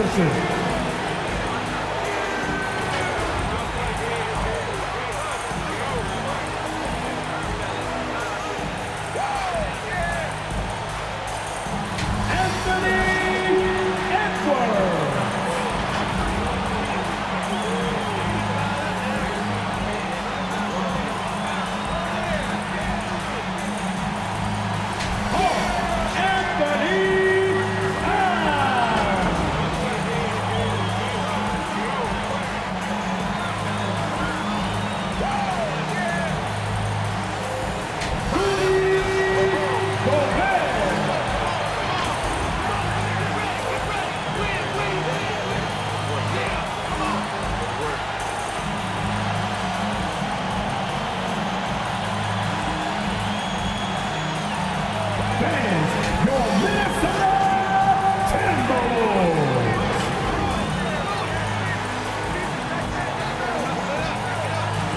Anderson.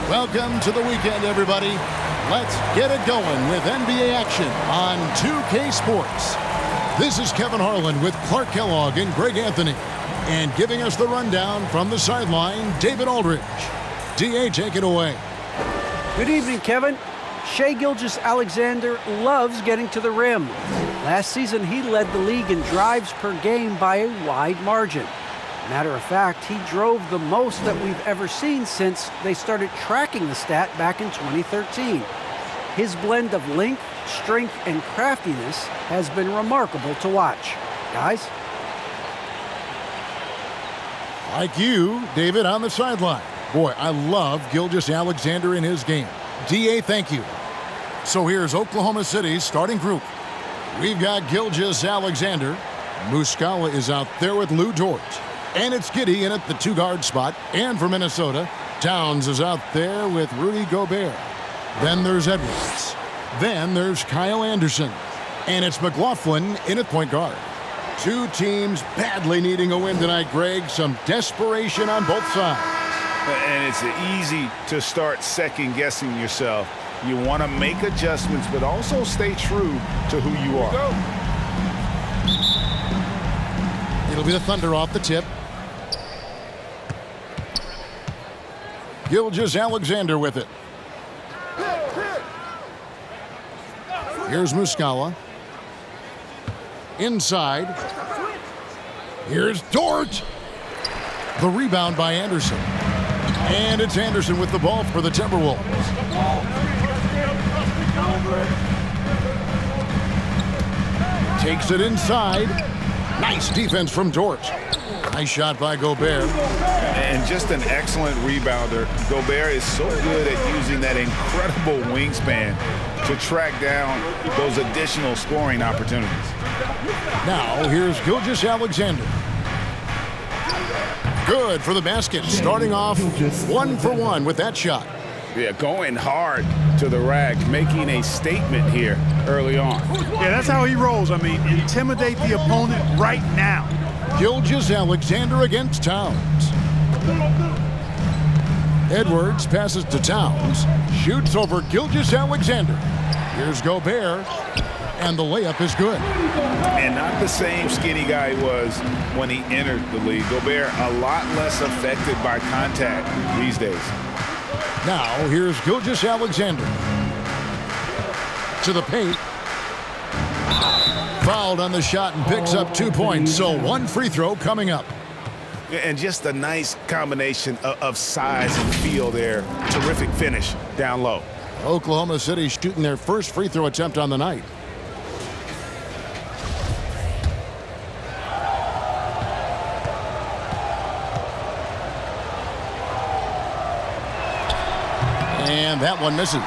Welcome to the weekend, everybody. Let's get it going with NBA action on 2K Sports. This is Kevin Harlan with Clark Kellogg and Greg Anthony. And giving us the rundown from the sideline, David Aldridge. DA, take it away. Good evening, Kevin. Shai Gilgeous-Alexander loves getting to the rim. Last season, he led the league in drives per game by a wide margin. Matter of fact, he drove the most that we've ever seen since they started tracking the stat back in 2013. His blend of length, strength, and craftiness has been remarkable to watch. Guys? Like you, David, on the sideline. Boy, I love Gilgeous-Alexander in his game. DA, thank you. So here's Oklahoma City's starting group. We've got Gilgeous-Alexander. Muscala is out there with Lou Dort. And it's Giddey in at the two-guard spot. And for Minnesota, Towns is out there with Rudy Gobert. Then there's Edwards. Then there's Kyle Anderson. And it's McLaughlin in at point guard. Two teams badly needing a win tonight, Greg. Some desperation on both sides. And it's easy to start second-guessing yourself. You want to make adjustments, but also stay true to who you are. It'll be the Thunder off the tip. Gilgeous-Alexander with it. Here's Muscala. Inside. Here's Dort. The rebound by Anderson. And it's Anderson with the ball for the Timberwolves. Takes it inside. Nice defense from Dort. Nice shot by Gobert. And just an excellent rebounder. Gobert is so good at using that incredible wingspan to track down those additional scoring opportunities. Now, here's Gilgeous-Alexander. Good for the basket. Starting off 1 for 1 with that shot. Yeah, going hard to the rack, making a statement here early on. Yeah, that's how he rolls. I mean, intimidate the opponent right now. Gilgeous-Alexander against Towns. Edwards passes to Towns. Shoots over Gilgeous-Alexander. Here's Gobert. And the layup is good. And not the same skinny guy he was when he entered the league. Gobert a lot less affected by contact these days. Now, here's Gilgeous-Alexander. To the paint. Fouled on the shot and picks up 2 points. So one free throw coming up. And just a nice combination of size and feel there. Terrific finish down low. Oklahoma City shooting their first free throw attempt on the night. And that one misses.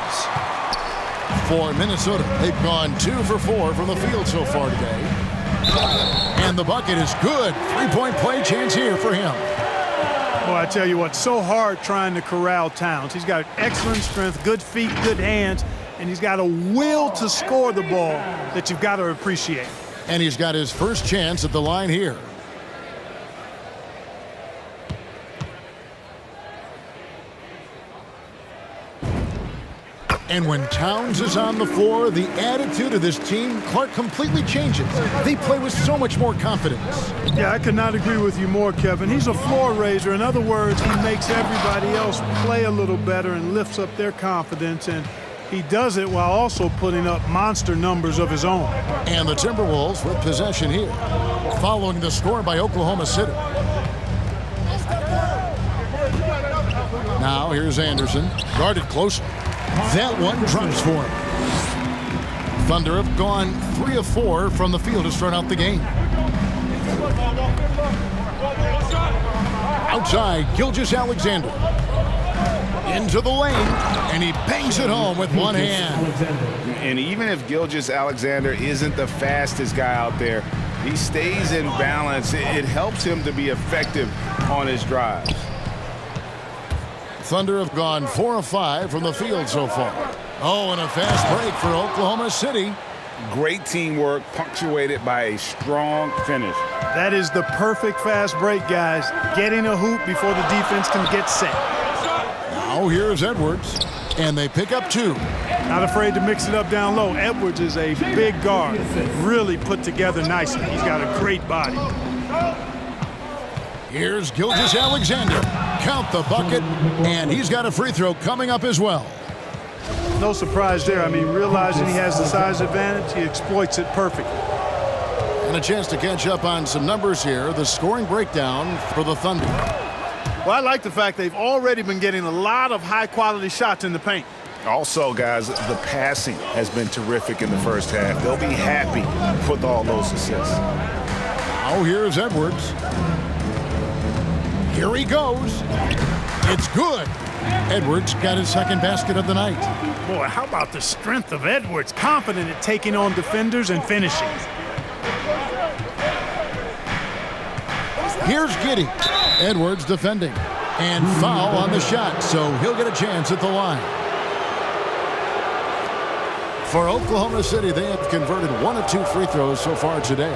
For Minnesota, they've gone 2 for 4 from the field so far today. And the bucket is good. Three-point play chance here for him. Boy, I tell you what, so hard trying to corral Towns. He's got excellent strength, good feet, good hands, and he's got a will to score the ball that you've got to appreciate. And he's got his first chance at the line here. And when Towns is on the floor, the attitude of this team, Clark, completely changes. They play with so much more confidence. Yeah, I could not agree with you more, Kevin. He's a floor raiser. In other words, he makes everybody else play a little better and lifts up their confidence, and he does it while also putting up monster numbers of his own. And the Timberwolves with possession here, following the score by Oklahoma City. Now here's Anderson, guarded close. That one drops for him. Thunder have gone 3 of 4 from the field to start out the game. Outside, Gilgeous-Alexander. Into the lane, and he bangs it home with one hand. And even if Gilgeous-Alexander isn't the fastest guy out there, he stays in balance. It helps him to be effective on his drives. Thunder have gone 4 of 5 from the field so far. Oh, and a fast break for Oklahoma City. Great teamwork, punctuated by a strong finish. That is the perfect fast break, guys. Getting a hoop before the defense can get set. Now here's Edwards, and they pick up 2. Not afraid to mix it up down low. Edwards is a big guard, really put together nicely. He's got a great body. Here's Gilgeous-Alexander. Count the bucket, and he's got a free throw coming up as well. No surprise there. I mean, realizing he has the size advantage, he exploits it perfectly. And a chance to catch up on some numbers here. The scoring breakdown for the Thunder. Well, I like the fact they've already been getting a lot of high-quality shots in the paint. Also, guys, the passing has been terrific in the first half. They'll be happy with all those assists. Now here's Edwards. Here he goes. It's good. Edwards got his second basket of the night. Boy, how about the strength of Edwards? Confident at taking on defenders and finishing. Here's Giddey. Edwards defending. And foul on the shot, so he'll get a chance at the line. For Oklahoma City, they have converted 1 of 2 free throws so far today.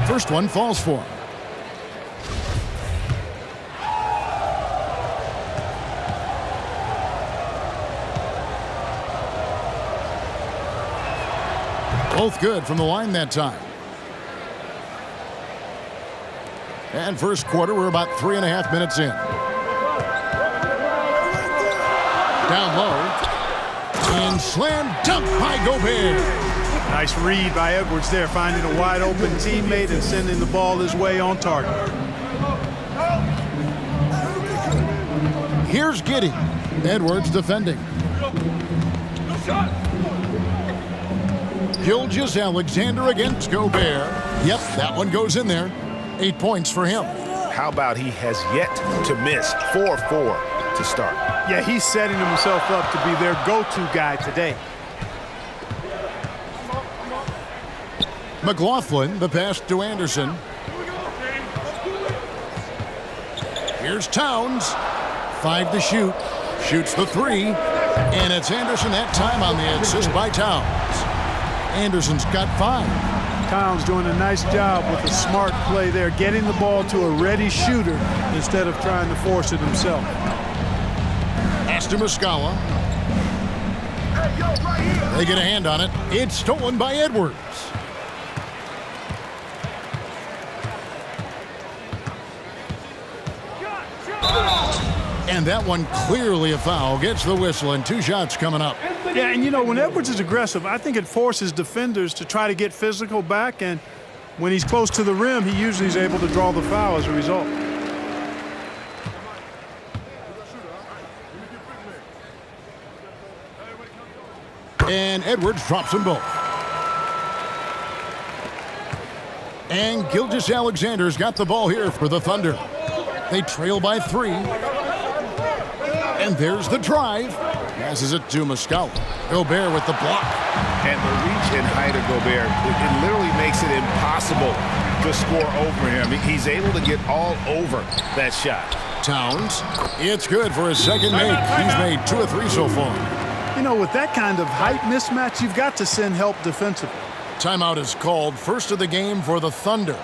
First one falls for him. Both good from the line that time. And first quarter, we're about 3.5 minutes in. Down low. And slam dunk by Gobert. Nice read by Edwards there, finding a wide open teammate and sending the ball his way on target. Here's Giddey. Edwards defending. Gilgeous-Alexander against Gobert. Yep, that one goes in there. 8 points for him. How about he has yet to miss 4-4 to start? Yeah, he's setting himself up to be their go-to guy today. McLaughlin, the pass to Anderson. Here's Towns. 5 to shoot. Shoots the 3. And it's Anderson that time on the assist by Towns. Anderson's got 5. Towns doing a nice job with a smart play there, getting the ball to a ready shooter instead of trying to force it himself. Pass to Muscala. They get a hand on it. It's stolen by Edwards. And that one clearly a foul. Gets the whistle and 2 shots coming up. Yeah, and you know, when Edwards is aggressive, I think it forces defenders to try to get physical back, and when he's close to the rim, he usually is able to draw the foul as a result. And Edwards drops them both. And Gilgeous-Alexander's got the ball here for the Thunder. They trail by 3. And there's the drive. Passes it to Muscala. Gobert with the block. And the reach and height of Gobert, it literally makes it impossible to score over him. He's able to get all over that shot. Towns, it's good for his second make. He's made 2 of 3 so far. You know, with that kind of height mismatch, you've got to send help defensively. Timeout is called. First of the game for the Thunder.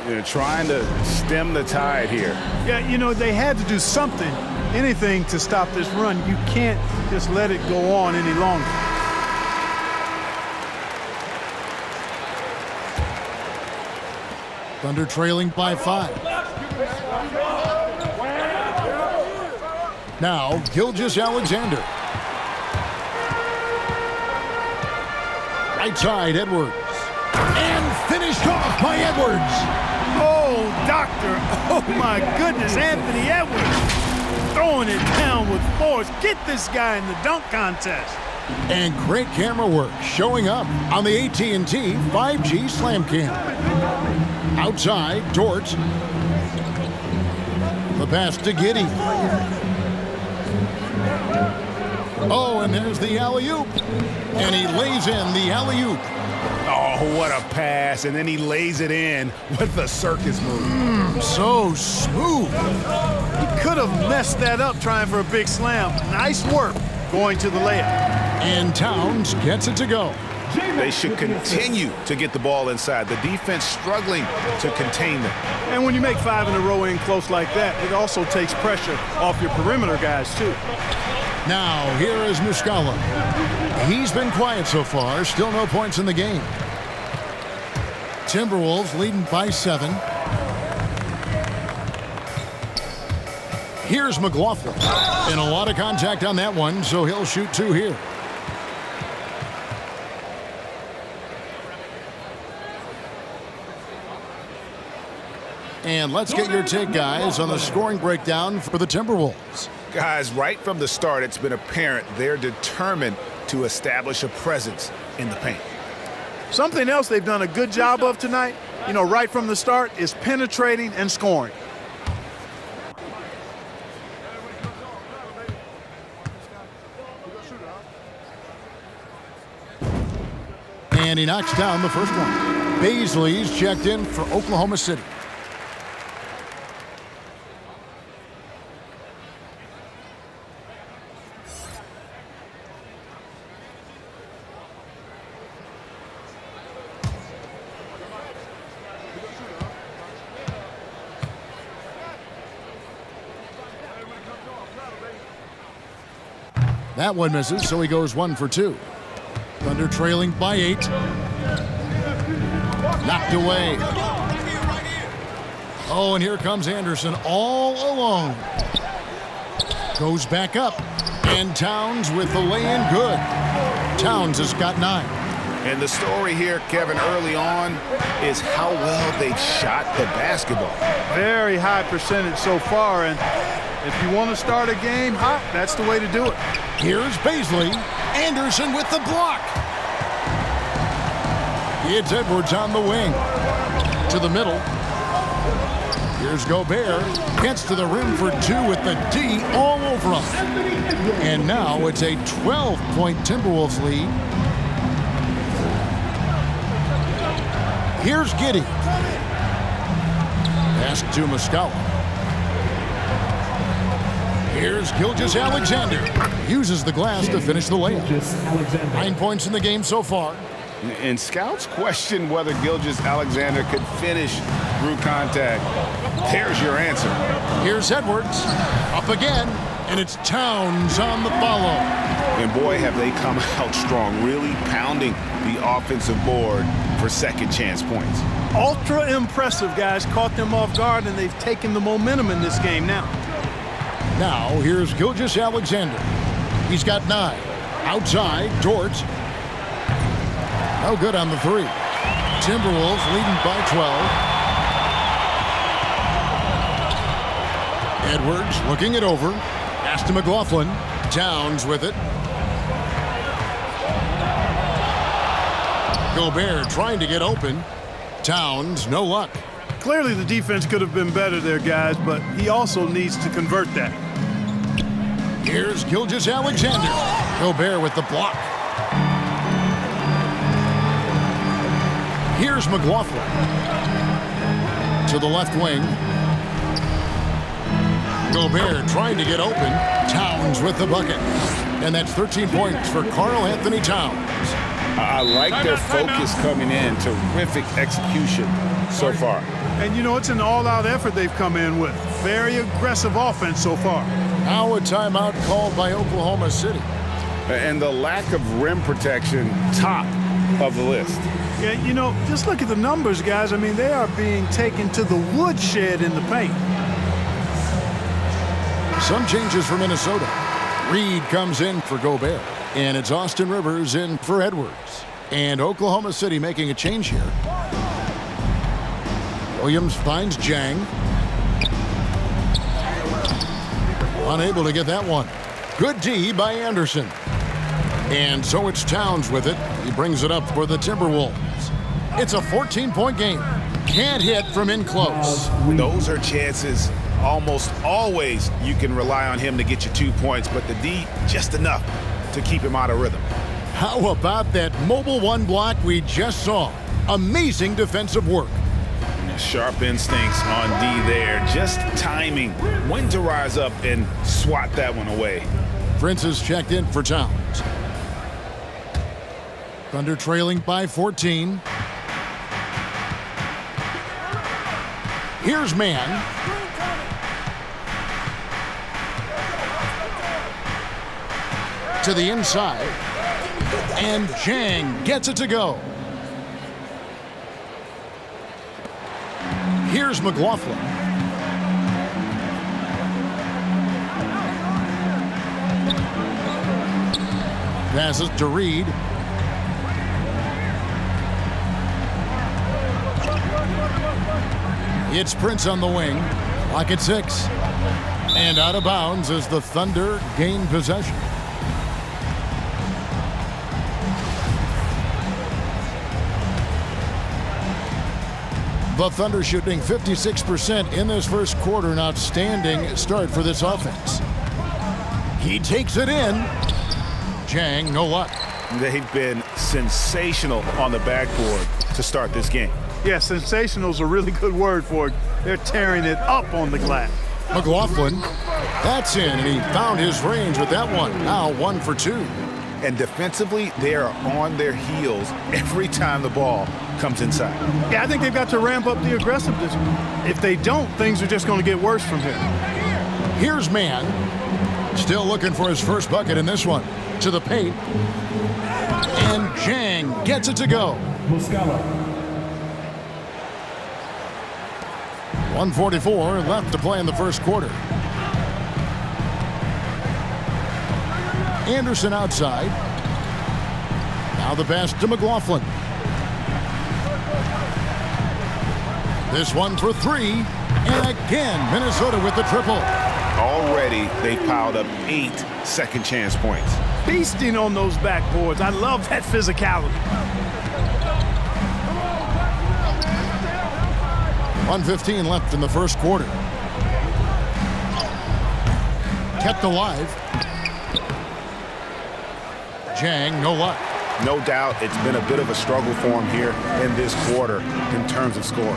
They're trying to stem the tide here. Yeah, you know, they had to do something, anything to stop this run. You can't just let it go on any longer. Thunder trailing by 5. Now, Gilgeous-Alexander. Right side, Edwards. And finished off by Edwards. Oh, doctor. Oh, my goodness. Anthony Edwards throwing it down with force. Get this guy in the dunk contest. And great camera work showing up on the AT&T 5G Slam Cam. Outside, Dort. The pass to Giddey. Oh, and there's the alley-oop. And he lays in the alley-oop. Oh, what a pass. And then he lays it in with the circus move. So smooth. He could have messed that up trying for a big slam. Nice work going to the layup. And Towns gets it to go. They should continue to get the ball inside. The defense struggling to contain them. And when you make 5 in a row in close like that, it also takes pressure off your perimeter guys, too. Now, here is Muscala. He's been quiet so far. Still no points in the game. Timberwolves leading by 7. Here's McLaughlin. And a lot of contact on that one, so he'll shoot 2 here. And let's get your take, guys, on the scoring breakdown for the Timberwolves. Guys, right from the start, it's been apparent they're determined to establish a presence in the paint. Something else they've done a good job of tonight, you know, right from the start, is penetrating and scoring. And he knocks down the first one. Baisley's checked in for Oklahoma City. That one misses, so he goes 1 for 2. Thunder trailing by 8. Knocked away. Oh, and here comes Anderson all alone. Goes back up. And Towns with the lay-in good. Towns has got 9. And the story here, Kevin, early on is how well they shot the basketball. Very high percentage so far, and if you want to start a game hot, that's the way to do it. Here's Baisley. Anderson with the block. It's Edwards on the wing. To the middle. Here's Gobert. Gets to the rim for 2 with the D all over him. And now it's a 12-point Timberwolves lead. Here's Giddey. Pass to Muscala. Here's Gilgeous-Alexander. Uses the glass to finish the layup. 9 points in the game so far. And scouts question whether Gilgeous-Alexander could finish through contact. There's your answer. Here's Edwards. Up again. And it's Towns on the follow. And boy, have they come out strong, really pounding the offensive board for second chance points. Ultra impressive, guys. Caught them off guard, and they've taken the momentum in this game now. Now, here's Gilgeous-Alexander. He's got 9. Outside, Dort. No good on the 3. Timberwolves leading by 12. Edwards looking it over. Pass to McLaughlin. Towns with it. Gobert trying to get open. Towns, no luck. Clearly the defense could have been better there, guys, but he also needs to convert that. Here's Gilgeous-Alexander. Gobert with the block. Here's McLaughlin. To the left wing. Gobert trying to get open. Towns with the bucket. And that's 13 points for Karl Anthony Towns. I like their focus coming in. Terrific execution so far. And, you know, it's an all-out effort they've come in with. Very aggressive offense so far. Now a timeout called by Oklahoma City. And the lack of rim protection, top of the list. Yeah, you know, just look at the numbers, guys. I mean, they are being taken to the woodshed in the paint. Some changes for Minnesota. Reed comes in for Gobert. And it's Austin Rivers in for Edwards. And Oklahoma City making a change here. Williams finds Jang. Unable to get that one. Good D by Anderson. And so it's Towns with it. He brings it up for the Timberwolves. It's a 14-point game. Can't hit from in close. Those are chances. Almost always you can rely on him to get you 2 points, but the D just enough to keep him out of rhythm. How about that mobile one block we just saw? Amazing defensive work. Sharp instincts on D there. Just timing when to rise up and swat that one away. Prince is checked in for Towns. Thunder trailing by 14. Here's Man. To the inside. And Jang gets it to go. Here's McLaughlin. Passes to Reed. It's Prince on the wing. Lock at 6. And out of bounds as the Thunder gain possession. The Thunder shooting 56% in this first quarter. An outstanding start for this offense. He takes it in. Jang, no luck. They've been sensational on the backboard to start this game. Yeah, sensational is a really good word for it. They're tearing it up on the glass. McLaughlin, that's in, and he found his range with that one. Now 1 for 2. And defensively, they are on their heels every time the ball comes inside. Yeah, I think they've got to ramp up the aggressiveness. If they don't, things are just going to get worse from here. Here's Man. Still looking for his first bucket in this one. To the paint. And Jang gets it to go. 1:44 left to play in the first quarter. Anderson outside. Now the pass to McLaughlin. This one for 3. And again, Minnesota with the triple. Already, they've piled up 8 second chance points. Feasting on those backboards. I love that physicality. 1:15 left in the first quarter. Kept alive. Jang, no luck. No doubt it's been a bit of a struggle for him here in this quarter in terms of scoring.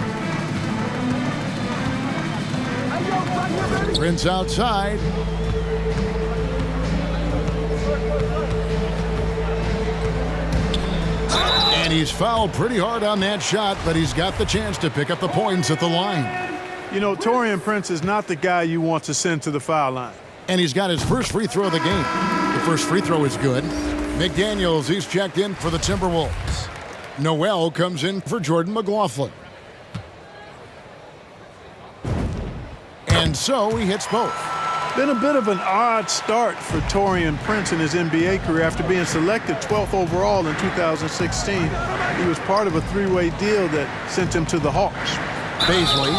Prince outside. And he's fouled pretty hard on that shot, but he's got the chance to pick up the points at the line. You know, Taurean Prince is not the guy you want to send to the foul line. And he's got his first free throw of the game. The first free throw is good. McDaniels, he's checked in for the Timberwolves. Noel comes in for Jordan McLaughlin. And so he hits both. Been a bit of an odd start for Taurean Prince in his NBA career after being selected 12th overall in 2016. He was part of a 3-way deal that sent him to the Hawks. Baisley,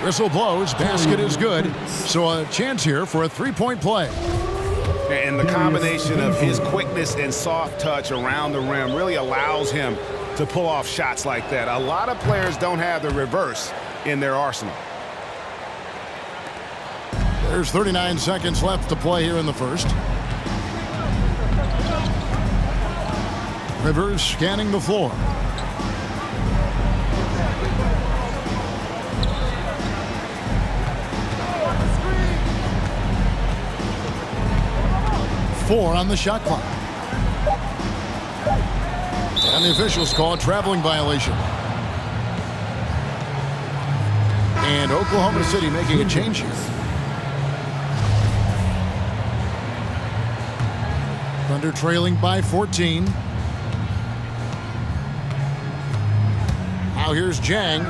whistle blows, basket is good. So a chance here for a 3-point play. And the combination of his quickness and soft touch around the rim really allows him to pull off shots like that. A lot of players don't have the reverse in their arsenal. There's 39 seconds left to play here in the first. Rivers scanning the floor. Four on the shot clock. And the officials call a traveling violation. And Oklahoma City making a change here. Thunder trailing by 14. Now here's Jang.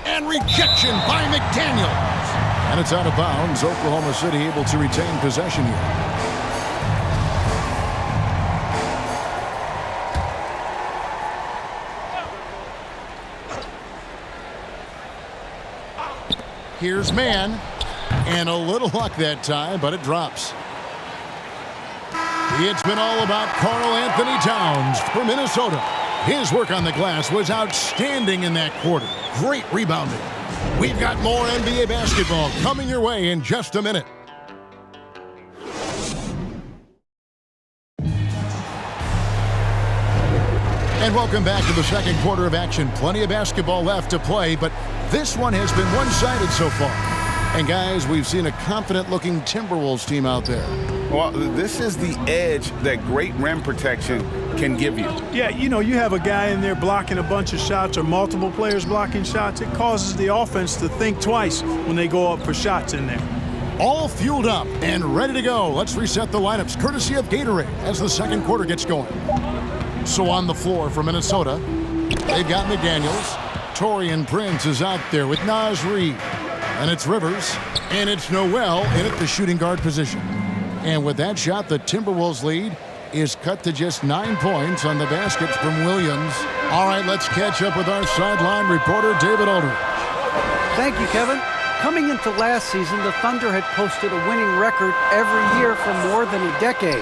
And rejection by McDaniels. And it's out of bounds. Oklahoma City able to retain possession here. Here's man. And a little luck that time, but it drops. It's been all about Karl Anthony Towns for Minnesota. His work on the glass was outstanding in that quarter. Great rebounding. We've got more NBA basketball coming your way in just a minute. And welcome back to the second quarter of action. Plenty of basketball left to play, but this one has been one-sided so far. And guys, we've seen a confident-looking Timberwolves team out there. Well, this is the edge that great rim protection can give you. Yeah, you know, you have a guy in there blocking a bunch of shots or multiple players blocking shots. It causes the offense to think twice when they go up for shots in there. All fueled up and ready to go. Let's reset the lineups courtesy of Gatorade as the second quarter gets going. So on the floor for Minnesota, they've got McDaniels. Taurean Prince is out there with Naz Reid. And it's Rivers, and it's Noel in at the shooting guard position. And with that shot, the Timberwolves lead is cut to just 9 points on the basket from Williams. All right, let's catch up with our sideline reporter, David Aldridge. Thank you, Kevin. Coming into last season, the Thunder had posted a winning record every year for more than a decade.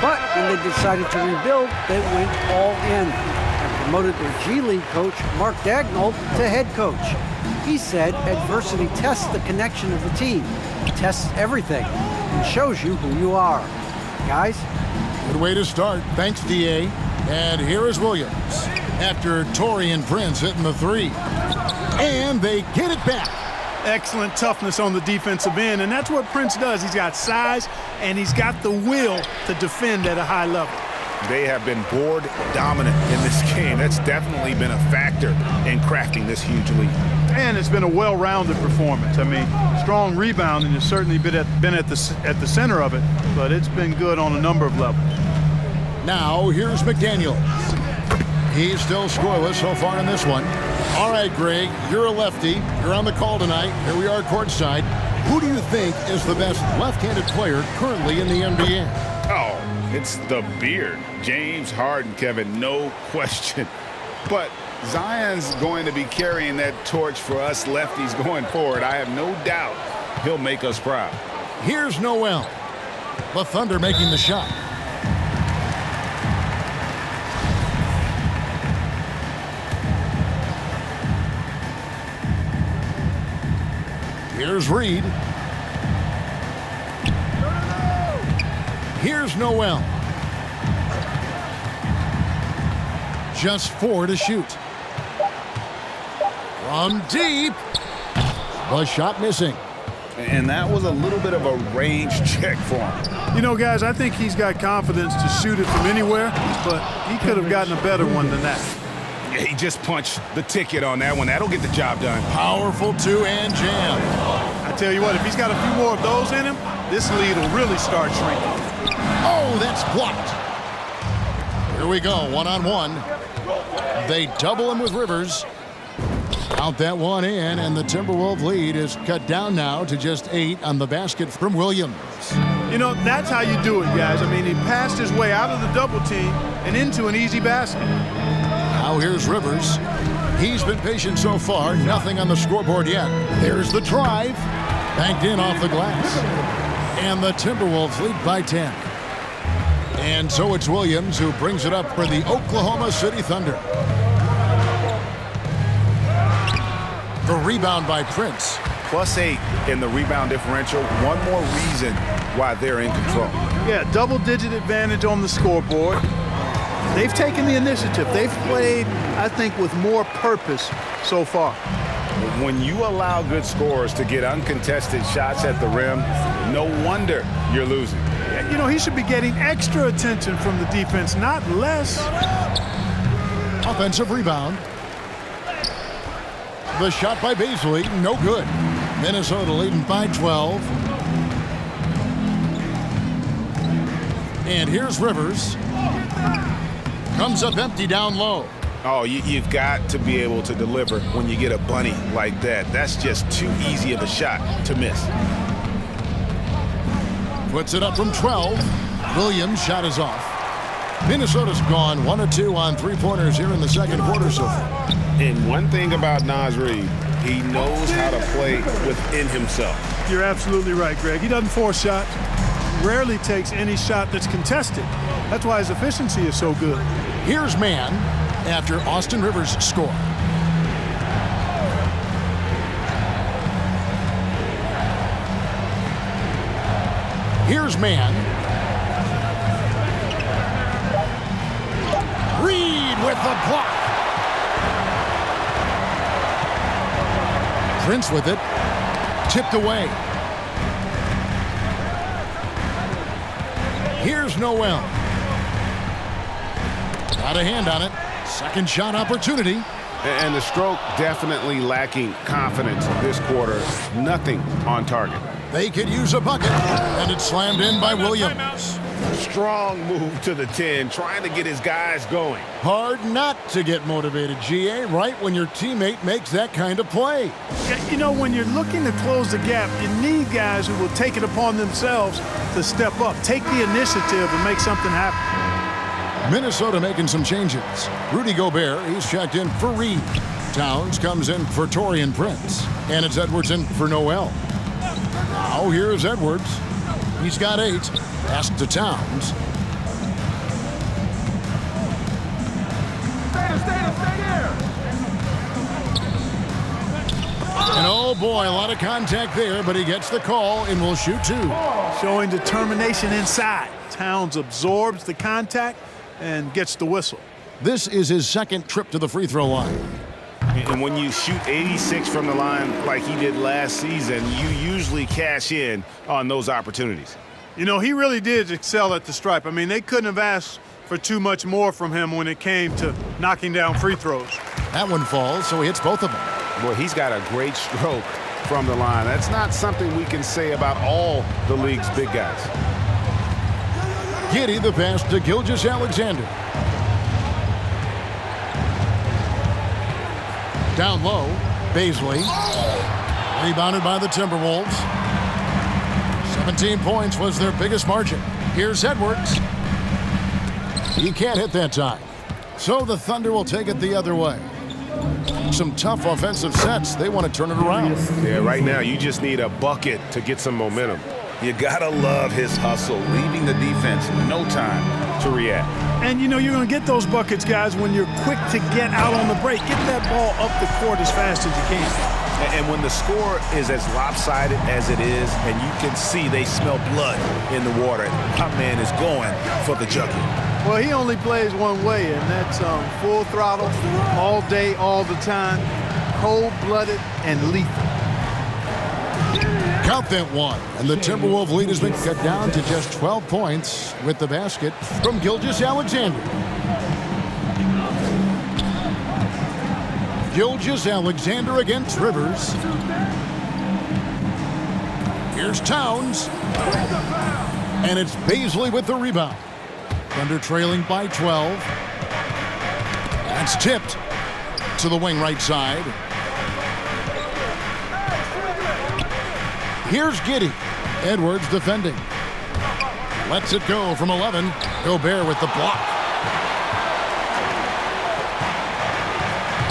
But when they decided to rebuild, they went all in and promoted their G League coach, Mark Daigneault, to head coach. He said adversity tests the connection of the team, tests everything, and shows you who you are. Guys? Good way to start. Thanks, D.A. And here is Williams after Taurean Prince hitting the three. And they get it back. Excellent toughness on the defensive end, and that's what Prince does. He's got size, and he's got the will to defend at a high level. They have been board dominant in this game. That's definitely been a factor in crafting this huge lead. And it's been a well-rounded performance. I mean, strong rebounding has certainly been at the center of it, but it's been good on a number of levels. Now, here's McDaniels. He's still scoreless so far in this one. All right, Greg, you're a lefty. You're on the call tonight. Here we are courtside. Who do you think is the best left-handed player currently in the NBA? Oh, it's the beard. James Harden, Kevin, no question. But Zion's going to be carrying that torch for us lefties going forward. I have no doubt he'll make us proud. Here's Noel. The Thunder making the shot. Here's Reid. Here's Noel. Just 4 to shoot. From deep. The shot missing. And that was a little bit of a range check for him. You know, guys, I think he's got confidence to shoot it from anywhere, but he could have gotten a better one than that. Yeah, he just punched the ticket on that one. That'll get the job done. Powerful two-hand jam. I tell you what, if he's got a few more of those in him, this lead will really start shrinking. Oh, that's blocked. Here we go, one-on-one. They double him with Rivers. Count that one in, and the Timberwolves lead is cut down now to just 8 on the basket from Williams. You know, that's how you do it, guys. I mean, he passed his way out of the double team and into an easy basket. Now here's Rivers. He's been patient so far. Nothing on the scoreboard yet. There's the drive. Banked in off the glass. And the Timberwolves lead by 10. And so it's Williams who brings it up for the Oklahoma City Thunder. The rebound by Prince. +8 in the rebound differential. One more reason why they're in control. Yeah, double-digit advantage on the scoreboard. They've taken the initiative. They've played, I think, with more purpose so far. When you allow good scorers to get uncontested shots at the rim, no wonder you're losing. you know, he should be getting extra attention from the defense, not less. Offensive rebound. The shot by Beasley, no good. Minnesota leading by 12. And here's Rivers. Comes up empty down low. Oh, you've got to be able to deliver when you get a bunny like that. That's just too easy of a shot to miss. Puts it up from 12. Williams' shot is off. Minnesota's gone 1 of 2 on three-pointers here in the second quarter so far. And one thing about Naz Reid, he knows how to play within himself. You're absolutely right, Greg. He doesn't force shots. Rarely takes any shot that's contested. That's why his efficiency is so good. Here's man after Austin Rivers score. Here's man. Reed with the block. Prince with it. Tipped away. Here's Noel. Got a hand on it. Second shot opportunity. And the stroke definitely lacking confidence this quarter. Nothing on target. They could use a bucket, and it's slammed in by Williams. Strong move to the 10, trying to get his guys going. Hard not to get motivated, GA, right when your teammate makes that kind of play. Yeah, you know, when you're looking to close the gap, you need guys who will take it upon themselves to step up, take the initiative, and make something happen. Minnesota making some changes. Rudy Gobert, he's checked in for Reed. Towns comes in for Taurean Prince. And it's Edwards in for Noel. Now here's Edwards. He's got 8. Pass to Towns. And oh boy, a lot of contact there, but he gets the call and will shoot 2. Showing determination inside. Towns absorbs the contact and gets the whistle. This is his second trip to the free throw line. And when you shoot 86 from the line like he did last season, you usually cash in on those opportunities. You know, he really did excel at the stripe. I mean, they couldn't have asked for too much more from him when it came to knocking down free throws. That one falls, so he hits both of them. Boy, he's got a great stroke from the line. That's not something we can say about all the league's big guys. Giddey the pass to Gilgeous-Alexander. Down low, Beasley. Rebounded by the Timberwolves. 17 points was their biggest margin. Here's Edwards. He can't hit that time. So the Thunder will take it the other way. Some tough offensive sets. They want to turn it around. Yeah, right now you just need a bucket to get some momentum. You gotta love his hustle, leaving the defense no time to react. And you know you're going to get those buckets, guys, when you're quick to get out on the break. Get that ball up the court as fast as you can. And when the score is as lopsided as it is, and you can see they smell blood in the water, my man is going for the jugular. Well, he only plays one way, and that's full throttle, all day, all the time, cold-blooded and lethal. Count that one, and the Timberwolves lead has been cut down to just 12 points with the basket from Gilgeous-Alexander. Gilgeous-Alexander against Rivers. Here's Towns. And it's Beasley with the rebound. Thunder trailing by 12. That's tipped to the wing right side. Here's Giddey. Edwards defending. Lets it go from 11. Gobert with the block.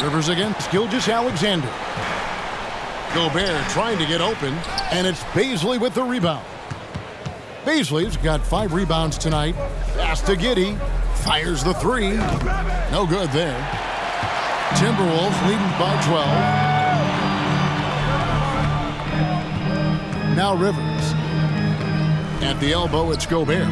Rivers against Gilgeous-Alexander. Gobert trying to get open, and it's Beasley with the rebound. Beasley's got 5 rebounds tonight. Pass to Giddey. Fires the 3. No good there. Timberwolves leading by 12. Now Rivers. At the elbow, it's Gobert.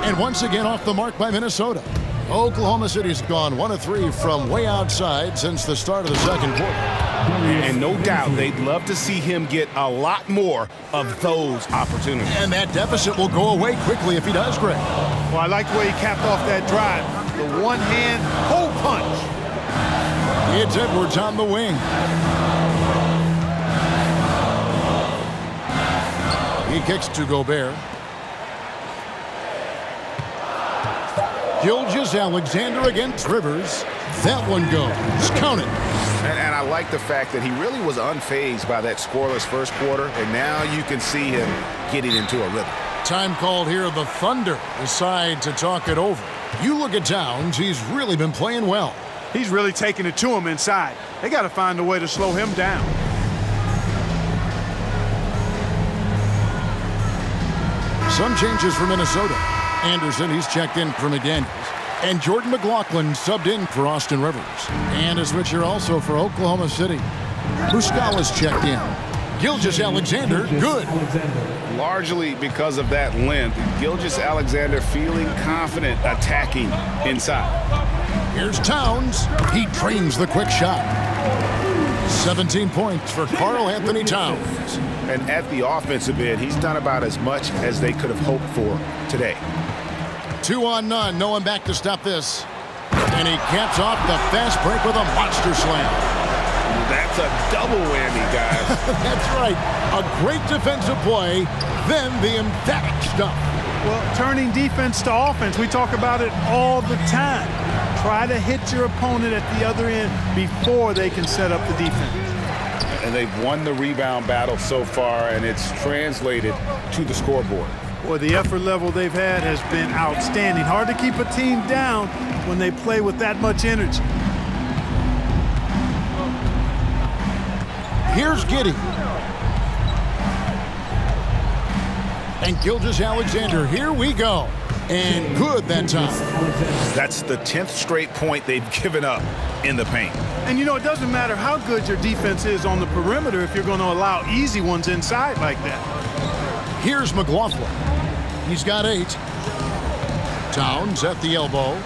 And once again off the mark by Minnesota. Oklahoma City's gone 1 of 3 from way outside since the start of the second quarter. And no doubt they'd love to see him get a lot more of those opportunities. And that deficit will go away quickly if he does, Greg. Well, I like the way he capped off that drive. The one-hand hole punch. It's Edwards on the wing. He kicks to Gobert. Gilgeous-Alexander against Rivers. That one goes. Count it. And I like the fact that he really was unfazed by that scoreless first quarter, and now you can see him getting into a rhythm. Time called here. The Thunder decide to talk it over. You look at Towns, he's really been playing well. He's really taking it to him inside. They got to find a way to slow him down. Some changes for Minnesota. Anderson, he's checked in for McDaniels. And Jordan McLaughlin subbed in for Austin Rivers. And a switcher also for Oklahoma City. Muscala's checked in. Gilgeous-Alexander, good. Largely because of that length, Gilgeous-Alexander feeling confident attacking inside. Here's Towns. He trains the quick shot. 17 points for Karl Anthony Towns. And at the offensive end, he's done about as much as they could have hoped for today. 2 on none. No one back to stop this. And he caps off the fast break with a monster slam. That's a double whammy, guys. That's right. A great defensive play, then the emphatic stuff. Well, turning defense to offense, we talk about it all the time. Try to hit your opponent at the other end before they can set up the defense. And they've won the rebound battle so far, and it's translated to the scoreboard. Well, the effort level they've had has been outstanding. Hard to keep a team down when they play with that much energy. Here's Giddey. And Gilgeous-Alexander, here we go. And good that time. That's the 10th straight point they've given up in the paint. And you know, it doesn't matter how good your defense is on the perimeter if you're going to allow easy ones inside like that. Here's McLaughlin. He's got 8. Towns at the elbow.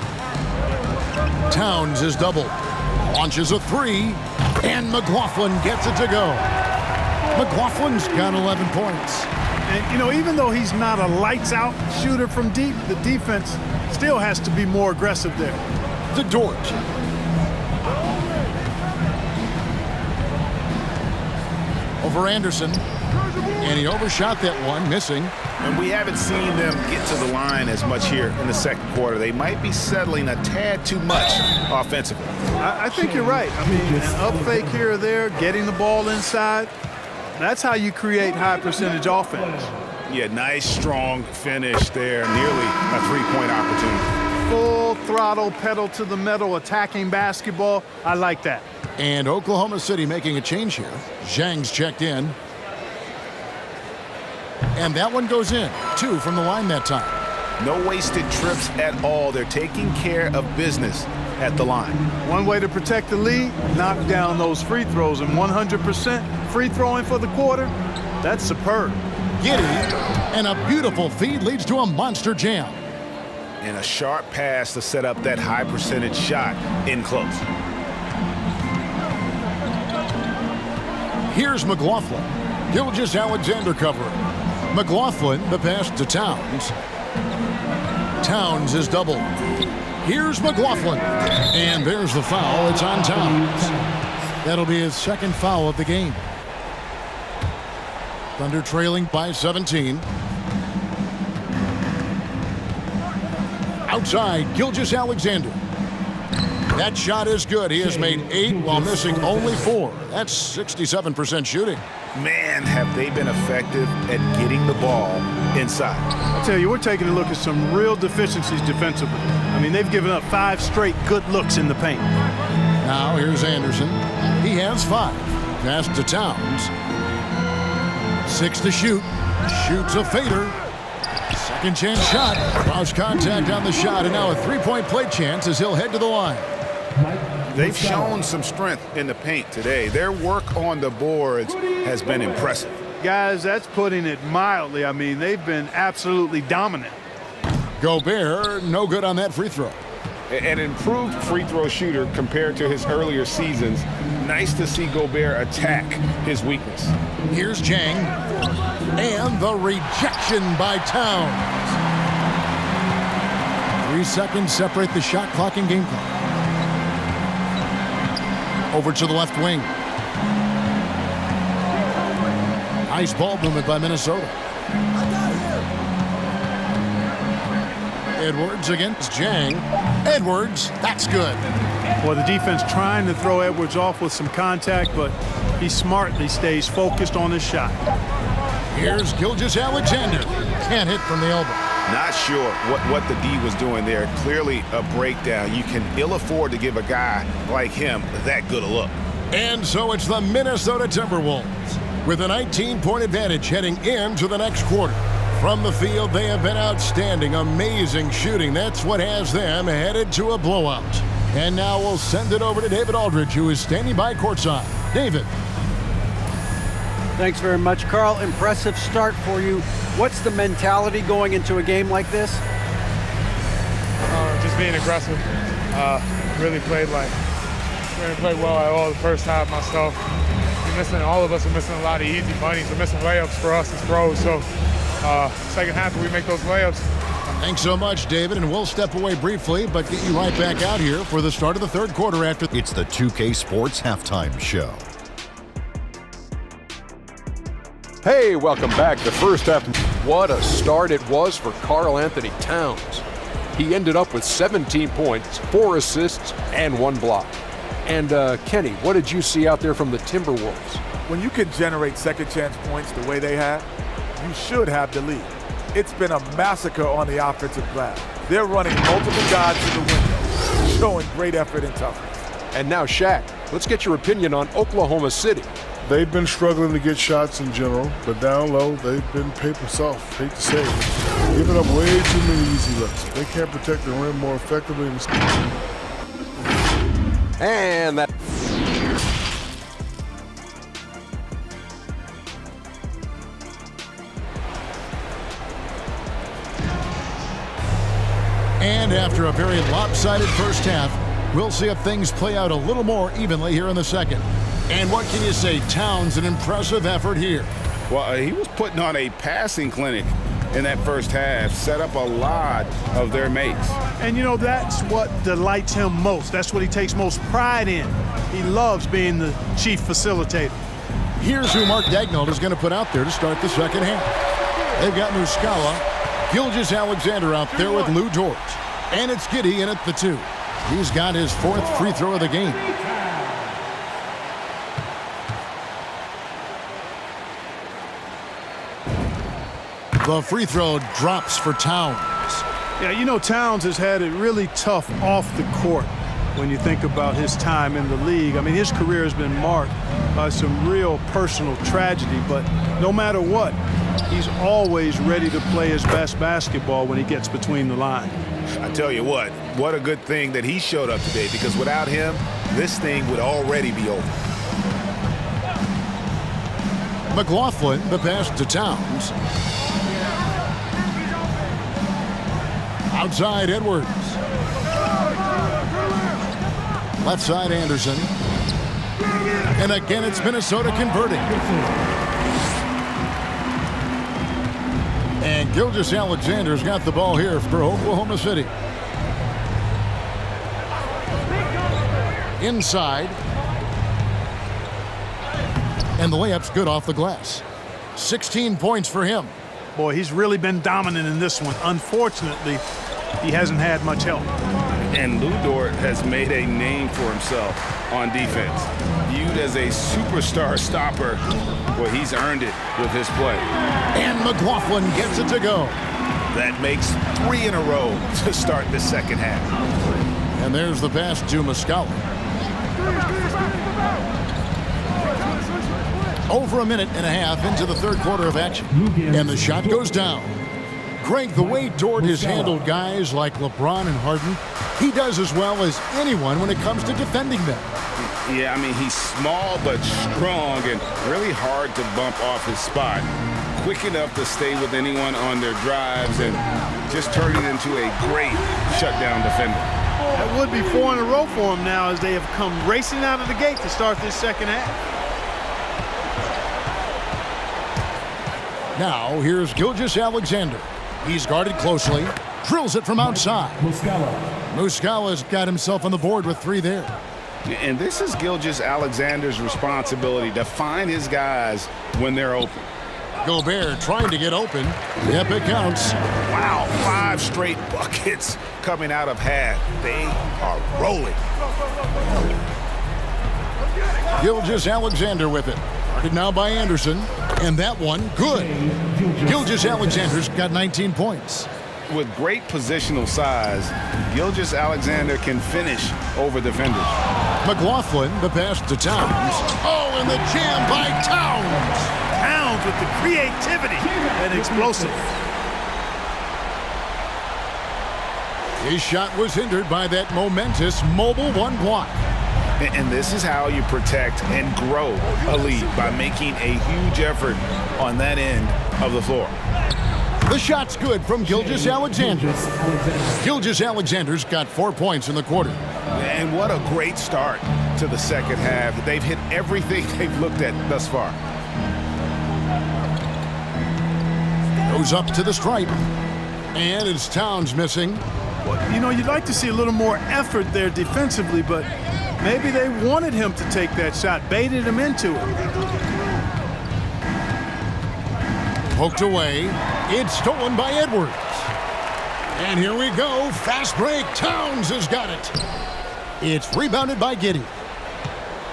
Towns is doubled. Launches a 3. And McLaughlin gets it to go. McLaughlin's got 11 points. And, you know, even though he's not a lights-out shooter from deep, the defense still has to be more aggressive there. The Dort. Over Anderson. And he overshot that one, missing. And we haven't seen them get to the line as much here in the second quarter. They might be settling a tad too much offensively. I think you're right. I mean, an up fake here or there, getting the ball inside, that's how you create high percentage offense. Yeah, nice, strong finish there. Nearly a three-point opportunity. Full throttle, pedal to the metal, attacking basketball. I like that. And Oklahoma City making a change here. Zhang's checked in. And that one goes in. 2 from the line that time. No wasted trips at all. They're taking care of business at the line. One way to protect the lead, knock down those free throws. And 100% free throwing for the quarter, that's superb. Giddey, and a beautiful feed leads to a monster jam. And a sharp pass to set up that high percentage shot in close. Here's McLaughlin. Gilgeous-Alexander covering. McLaughlin, the pass to Towns. Towns is doubled. Here's McLaughlin. And there's the foul. It's on Towns. That'll be his second foul of the game. Thunder trailing by 17. Outside, Gilgeous-Alexander. That shot is good. He has made 8 while missing only 4. That's 67% shooting. Man, have they been effective at getting the ball inside. I tell you, we're taking a look at some real deficiencies defensively. I mean, they've given up 5 straight good looks in the paint. Now here's Anderson. He has 5. Pass to Towns. 6 to shoot. Shoots a fader. Second chance shot. Cross contact on the shot, and now a 3-point play chance as he'll head to the line. They've shown some strength in the paint today. Their work on the boards has been impressive. Guys, that's putting it mildly. I mean, they've been absolutely dominant. Gobert, no good on that free throw. An improved free throw shooter compared to his earlier seasons. Nice to see Gobert attack his weakness. Here's Jang. And the rejection by Towns. 3 seconds separate the shot clock and game clock. Over to the left wing. Nice ball movement by Minnesota. Edwards against Jang. Edwards, that's good. Well, the defense trying to throw Edwards off with some contact, but he smartly stays focused on his shot. Here's Gilgeous-Alexander. Can't hit from the elbow. Not sure what the D was doing there. Clearly a breakdown. You can ill afford to give a guy like him that good a look. And so it's the Minnesota Timberwolves with a 19-point advantage heading into the next quarter. From the field, they have been outstanding. Amazing shooting. That's what has them headed to a blowout. And now we'll send it over to David Aldridge, who is standing by courtside. David. Thanks very much, Carl. Impressive start for you. What's the mentality going into a game like this? Just being aggressive. Really played well at all the first half myself. All of us are missing a lot of easy bunnies. We're missing layups for us as pros. So second half, we make those layups. Thanks so much, David, and we'll step away briefly, but get you right back out here for the start of the third quarter after. It's the 2K Sports Halftime Show. Hey, welcome back. The first half. What a start it was for Karl Anthony Towns. He ended up with 17 points, 4 assists, and 1 block. And Kenny, what did you see out there from the Timberwolves? When you can generate second chance points the way they have, you should have the lead. It's been a massacre on the offensive glass. They're running multiple guys to the window, showing great effort and toughness. And now, Shaq, let's get your opinion on Oklahoma City. They've been struggling to get shots in general, but down low, they've been paper soft. Hate to say it. Giving up way too many easy looks. They can't protect the rim more effectively. And that. And after a very lopsided first half, we'll see if things play out a little more evenly here in the second. And what can you say? Towns, an impressive effort here. Well, he was putting on a passing clinic in that first half, set up a lot of their mates. And, you know, that's what delights him most. That's what he takes most pride in. He loves being the chief facilitator. Here's who Mark Daigneault is going to put out there to start the second half. They've got Muscala, Gilgeous-Alexander out there with Lou Dort. And it's Giddey in at the 2. He's got his 4th free throw of the game. The free throw drops for Towns. Yeah, you know, Towns has had it really tough off the court when you think about his time in the league. I mean, his career has been marked by some real personal tragedy, but no matter what, he's always ready to play his best basketball when he gets between the lines. I tell you what a good thing that he showed up today, because without him, this thing would already be over. McLaughlin, the pass to Towns. Outside Edwards. Left side Anderson. And again, it's Minnesota converting. And Gilgeous-Alexander's got the ball here for Oklahoma City. Inside. And the layup's good off the glass. 16 points for him. Boy, he's really been dominant in this one. Unfortunately, he hasn't had much help. And Lou Dort has made a name for himself on defense. Viewed as a superstar stopper, well, he's earned it with his play. And McLaughlin gets it to go. That makes 3 in a row to start the second half. And there's the pass to Muscala. Over a minute and a half into the third quarter of action. And the shot goes down. Greg, the way Dort has handled guys like LeBron and Harden, he does as well as anyone when it comes to defending them. Yeah, I mean, he's small but strong and really hard to bump off his spot. Quick enough to stay with anyone on their drives and just turn it into a great shutdown defender. That would be 4 in a row for him now as they have come racing out of the gate to start this second half. Now, here's Gilgeous-Alexander. He's guarded closely. Drills it from outside. Muscala's got himself on the board with 3 there. And this is Gilgeous-Alexander's responsibility to find his guys when they're open. Gobert trying to get open. Yep, it counts. Wow, 5 straight buckets coming out of half. They are rolling. Gilgeous-Alexander with it. Guarded now by Anderson. And that one, good. Gilgeous-Alexander's got 19 points. With great positional size, Gilgeous-Alexander can finish over defenders. McLaughlin, the pass to Towns. Oh, and the jam by Towns. Towns with the creativity and explosive. His shot was hindered by that momentous mobile 1 block. And this is how you protect and grow a lead, by making a huge effort on that end of the floor. The shot's good from Gilgeous-Alexander. Gilgeous-Alexander's got 4 points in the quarter. And what a great start to the second half. They've hit everything they've looked at thus far. Goes up to the stripe. And it's Towns missing. Well, you know, you'd like to see a little more effort there defensively, but maybe they wanted him to take that shot, baited him into it. Poked away. It's stolen by Edwards. And here we go. Fast break. Towns has got it. It's rebounded by Giddey.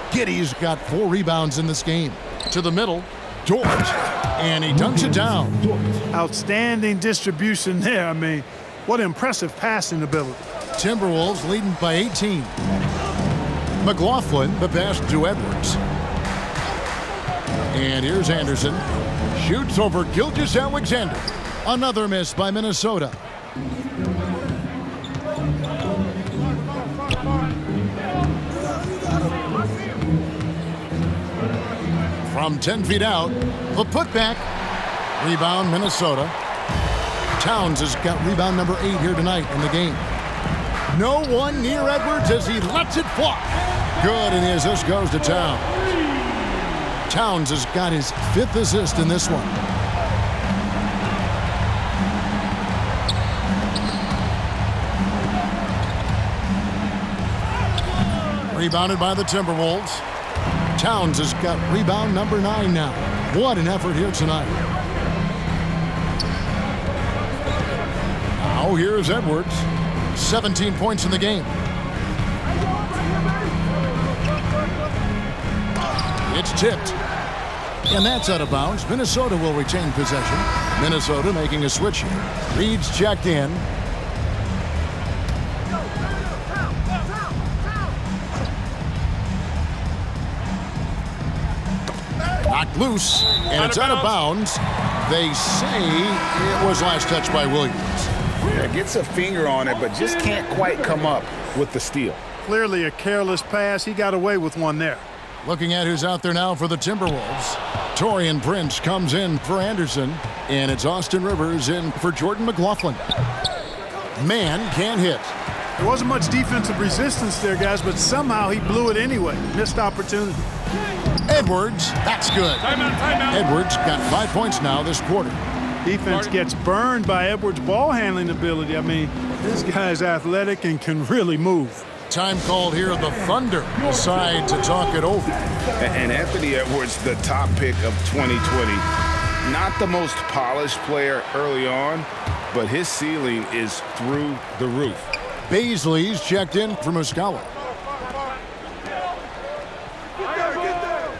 Giddey's got 4 rebounds in this game. To the middle. Dort. And he dunks it down. Outstanding distribution there. I mean, what impressive passing ability. Timberwolves leading by 18. McLaughlin, the pass to Edwards. And here's Anderson. Shoots over Gilgeous-Alexander. Another miss by Minnesota. From 10 feet out, the putback. Rebound, Minnesota. Towns has got rebound number 8 here tonight in the game. No one near Edwards as he lets it fly. Good, and the assist goes to Towns. Towns has got his 5th assist in this one. Rebounded by the Timberwolves. Towns has got rebound number 9 now. What an effort here tonight. Now here's Edwards. 17 points in the game. It's tipped. And that's out of bounds. Minnesota will retain possession. Minnesota making a switch here. Reed's checked in. Knocked loose, and it's out of bounds. They say it was last touched by Williams. Yeah, gets a finger on it, but just can't quite come up with the steal. Clearly a careless pass. He got away with one there. Looking at who's out there now for the Timberwolves. Taurean Prince comes in for Anderson, and it's Austin Rivers in for Jordan McLaughlin. Man can't hit. There wasn't much defensive resistance there, guys, but somehow he blew it anyway. Missed opportunity. Edwards, that's good. Timeout. Edwards got 5 points now this quarter. Defense gets burned by Edwards' ball handling ability. I mean, this guy's athletic and can really move. Time called here. The Thunder decide to talk it over. And Anthony Edwards, the top pick of 2020. Not the most polished player early on, but his ceiling is through the roof. Baisley's checked in for Muscala.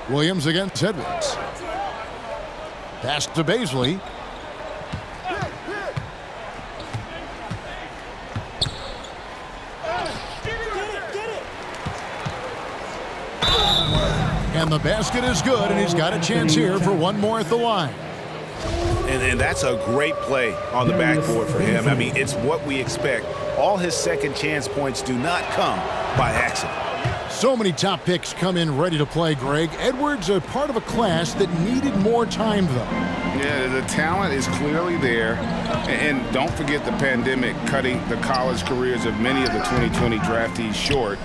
Williams against Edwards. Pass to Baisley. And the basket is good, and he's got a chance here for one more at the line. And that's a great play on the backboard for him. I mean, it's what we expect. All his second chance points do not come by accident. So many top picks come in ready to play, Greg. Edwards a part of a class that needed more time, though. Yeah, the talent is clearly there. And don't forget the pandemic cutting the college careers of many of the 2020 draftees short.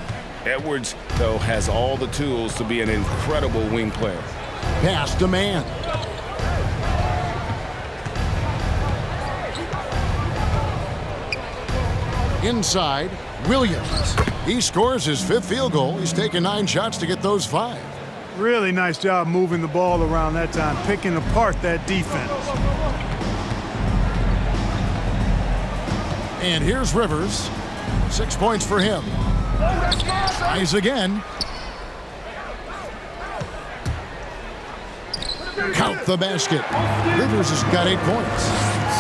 Edwards, though, has all the tools to be an incredible wing player. Pass to man. Inside, Williams. He scores his 5th field goal. He's taken 9 shots to get those 5. Really nice job moving the ball around that time, picking apart that defense. And here's Rivers. 6 points for him. Tries again. Count the basket. Rivers has got 8 points.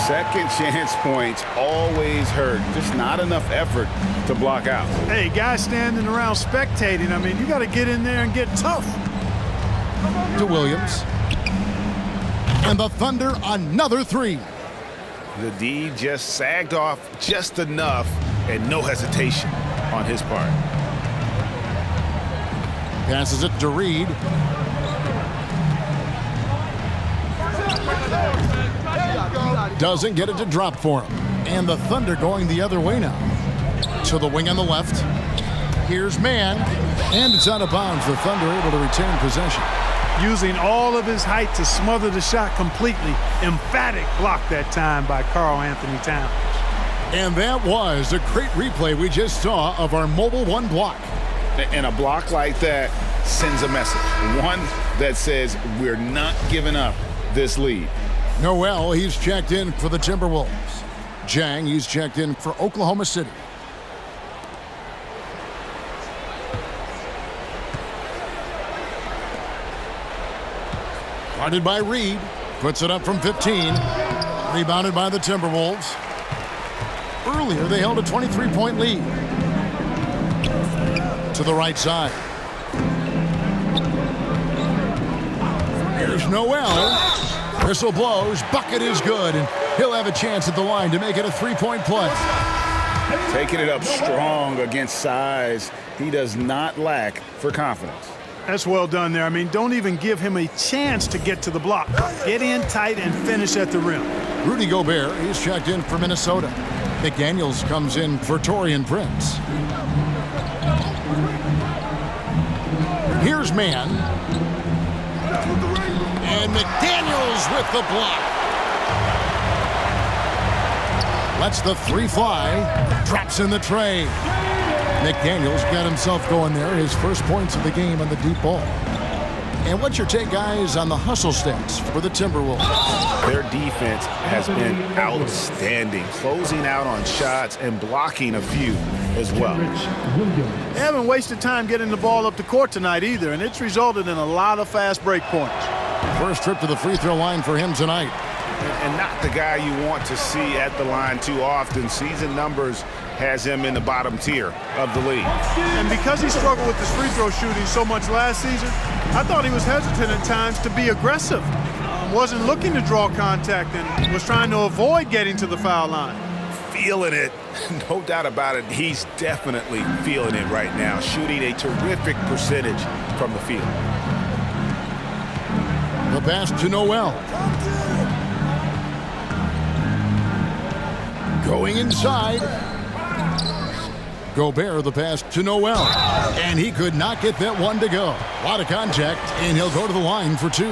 Second chance points always hurt. Just not enough effort to block out. Hey, guys standing around spectating, I mean, you got to get in there and get tough. To Williams. And the Thunder another 3. The D just sagged off just enough and no hesitation on his part. Passes it to Reed. Doesn't get it to drop for him. And the Thunder going the other way now. To the wing on the left. Here's Mann. And it's out of bounds. The Thunder able to retain possession. Using all of his height to smother the shot completely. Emphatic block that time by Karl Anthony Towns. And that was a great replay we just saw of our Mobile One block. And a block like that sends a message. One that says we're not giving up this lead. Noel, he's checked in for the Timberwolves. Jang, he's checked in for Oklahoma City. Guarded by Reed. Puts it up from 15. Rebounded by the Timberwolves. Earlier, they held a 23-point lead. To the right side. Here's Noel. Whistle blows. Bucket is good. And he'll have a chance at the line to make it a 3-point play. Taking it up strong against size. He does not lack for confidence. That's well done there. I mean, don't even give him a chance to get to the block. Get in tight and finish at the rim. Rudy Gobert, he's checked in for Minnesota. McDaniels comes in for Taurean Prince. Here's Mann. And McDaniels with the block. Lets the 3 fly. Drops in the tray. McDaniels got himself going there. His first points of the game on the deep ball. And what's your take, guys, on the hustle stats for the Timberwolves? Their defense has been outstanding, closing out on shots and blocking a few as well. They haven't wasted time getting the ball up the court tonight either, and it's resulted in a lot of fast break points. First trip to the free throw line for him tonight. And not the guy you want to see at the line too often. Season numbers has him in the bottom tier of the league. And because he struggled with his free throw shooting so much last season, I thought he was hesitant at times to be aggressive. Wasn't looking to draw contact and was trying to avoid getting to the foul line. Feeling it, no doubt about it. He's definitely feeling it right now, shooting a terrific percentage from the field. The pass to Noel. Going inside. Gobert, the pass to Noel. And he could not get that one to go. A lot of contact, and he'll go to the line for 2.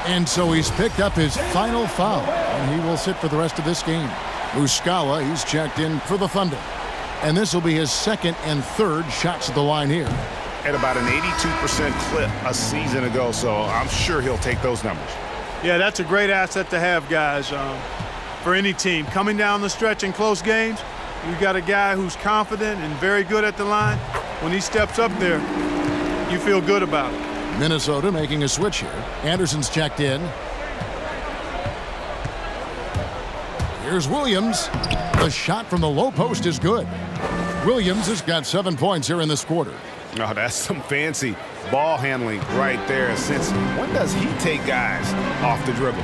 And so he's picked up his final foul, and he will sit for the rest of this game. Muscala, he's checked in for the Thunder. And this will be his 2nd and 3rd shots at the line here. At about an 82% clip a season ago, so I'm sure he'll take those numbers. Yeah, that's a great asset to have, guys, for any team. Coming down the stretch in close games, you got a guy who's confident and very good at the line. When he steps up there, you feel good about it. Minnesota making a switch here. Anderson's checked in. Here's Williams. The shot from the low post is good. Williams has got 7 points here in this quarter. Oh, that's some fancy ball handling right there. Since when does he take guys off the dribble?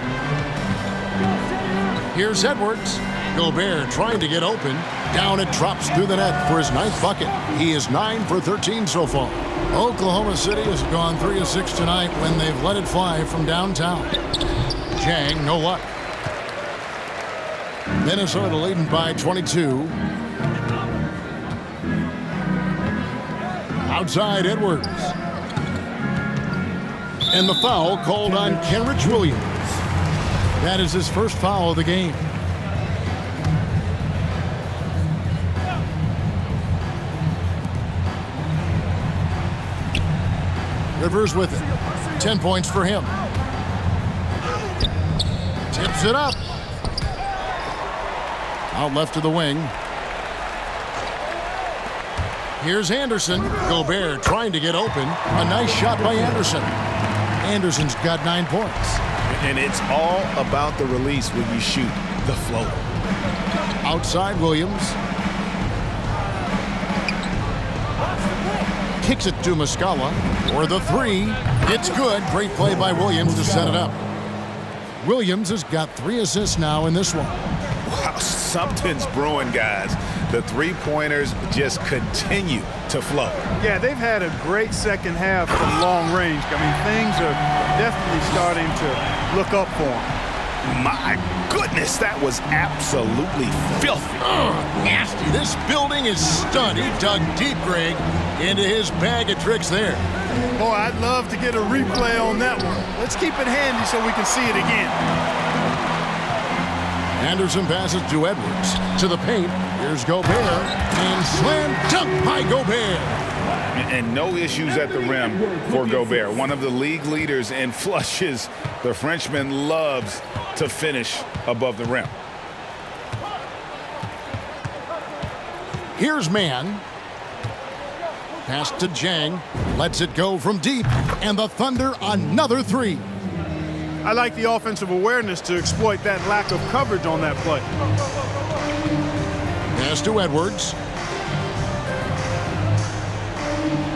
Here's Edwards. Gobert trying to get open. Down it drops through the net for his 9th bucket. He is 9 for 13 so far. Oklahoma City has gone 3 of 6 tonight when they've let it fly from downtown. Jang, no luck. Minnesota leading by 22. Outside Edwards. And the foul called on Kenrich Williams. That is his first foul of the game. Rivers with it. 10 points for him. Tips it up. Out left to the wing. Here's Anderson. Gobert trying to get open. A nice shot by Anderson. Anderson's got 9 points. And it's all about the release when you shoot the floater. Outside Williams. Kicks it to Muscala for the three. It's good. Great play by Williams to set it up. Williams has got 3 assists now in this one. Wow, something's brewing, guys. The three-pointers just continue to flow. Yeah, they've had a great second half from long range. I mean, things are definitely starting to look up for them. My goodness, that was absolutely filthy. Nasty. This building is stunned. He dug deep, Greg, into his bag of tricks there. Boy, I'd love to get a replay on that one. Let's keep it handy so we can see it again. Anderson passes to Edwards. To the paint. Here's Gobert. And slam dunk by Gobert. And no issues at the rim for Gobert. One of the league leaders in flushes. The Frenchman loves to finish above the rim. Here's Mann. Pass to Jang. Lets it go from deep. And the Thunder another three. I like the offensive awareness to exploit that lack of coverage on that play. Pass to Edwards.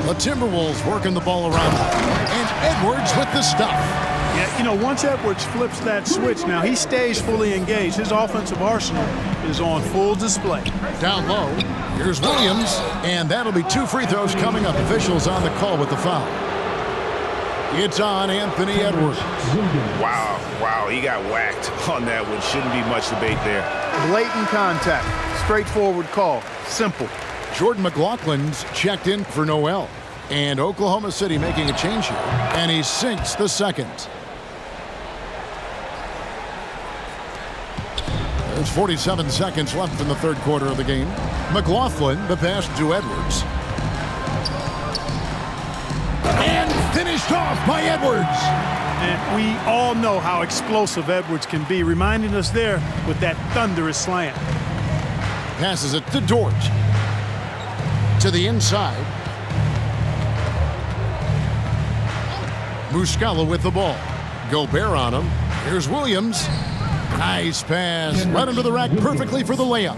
The Timberwolves working the ball around. And Edwards with the stuff. Yeah, you know, once Edwards flips that switch now, he stays fully engaged. His offensive arsenal is on full display. Down low. Here's Williams. And that'll be 2 free throws coming up. Officials on the call with the foul. It's on Anthony Edwards. Wow, he got whacked on that one. Shouldn't be much debate there. Blatant contact. Straightforward call. Simple. Jordan McLaughlin's checked in for Noel. And Oklahoma City making a change here. And he sinks the second. There's 47 seconds left in the third quarter of the game. McLaughlin, the pass to Edwards. And finished off by Edwards. And we all know how explosive Edwards can be, reminding us there with that thunderous slam. Passes it to Dort. To the inside. Muscala with the ball. Gobert on him. Here's Williams. Nice pass. Right under the rack perfectly for the layup.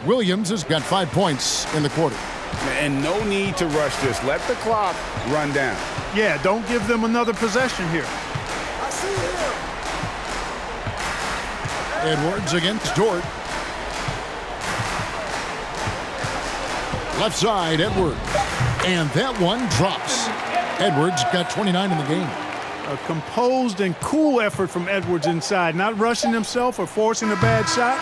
Williams has got 5 points in the quarter. And no need to rush this. Let the clock run down. Yeah, don't give them another possession here. Edwards against Dort. Left side, Edwards. And that one drops. Edwards got 29 in the game. A composed and cool effort from Edwards inside, not rushing himself or forcing a bad shot,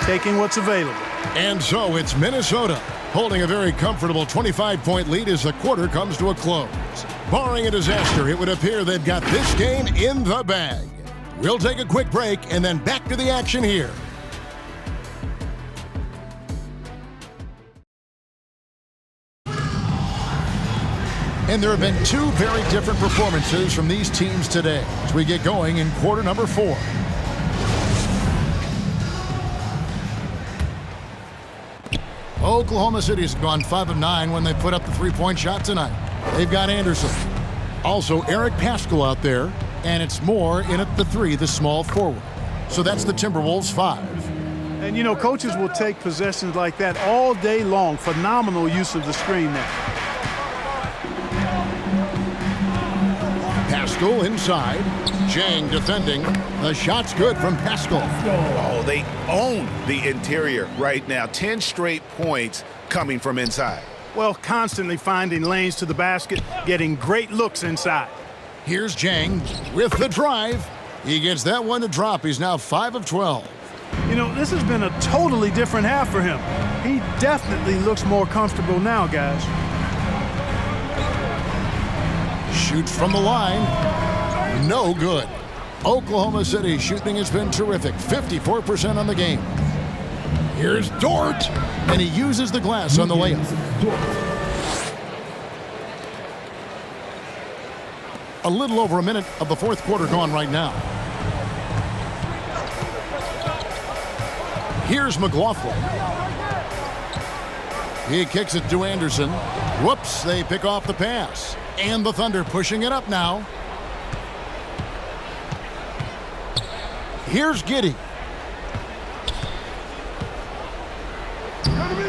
taking what's available. And so it's Minnesota holding a very comfortable 25-point lead as the quarter comes to a close. Barring a disaster, it would appear they've got this game in the bag. We'll take a quick break and then back to the action here. And there have been 2 very different performances from these teams today as we get going in quarter number 4. Oklahoma City's gone 5 of 9 when they put up the 3-point shot tonight. They've got Anderson. Also Eric Paschal out there, and it's Moore in at the 3, the small forward. So that's the Timberwolves 5. And you know, coaches will take possessions like that all day long. Phenomenal use of the screen there. Paschal inside. Jang defending. The shot's good from Paschal. Oh, they own the interior right now. 10 straight points coming from inside. Well, constantly finding lanes to the basket, getting great looks inside. Here's Jang with the drive. He gets that one to drop. He's now 5 of 12. You know, this has been a totally different half for him. He definitely looks more comfortable now, guys. Shoots from the line. No good. Oklahoma City shooting has been terrific. 54% on the game. Here's Dort. And he uses the glass on the layup. A little over a minute of the fourth quarter gone right now. Here's McLaughlin. He kicks it to Anderson. Whoops, they pick off the pass. And the Thunder pushing it up now. Here's Giddey.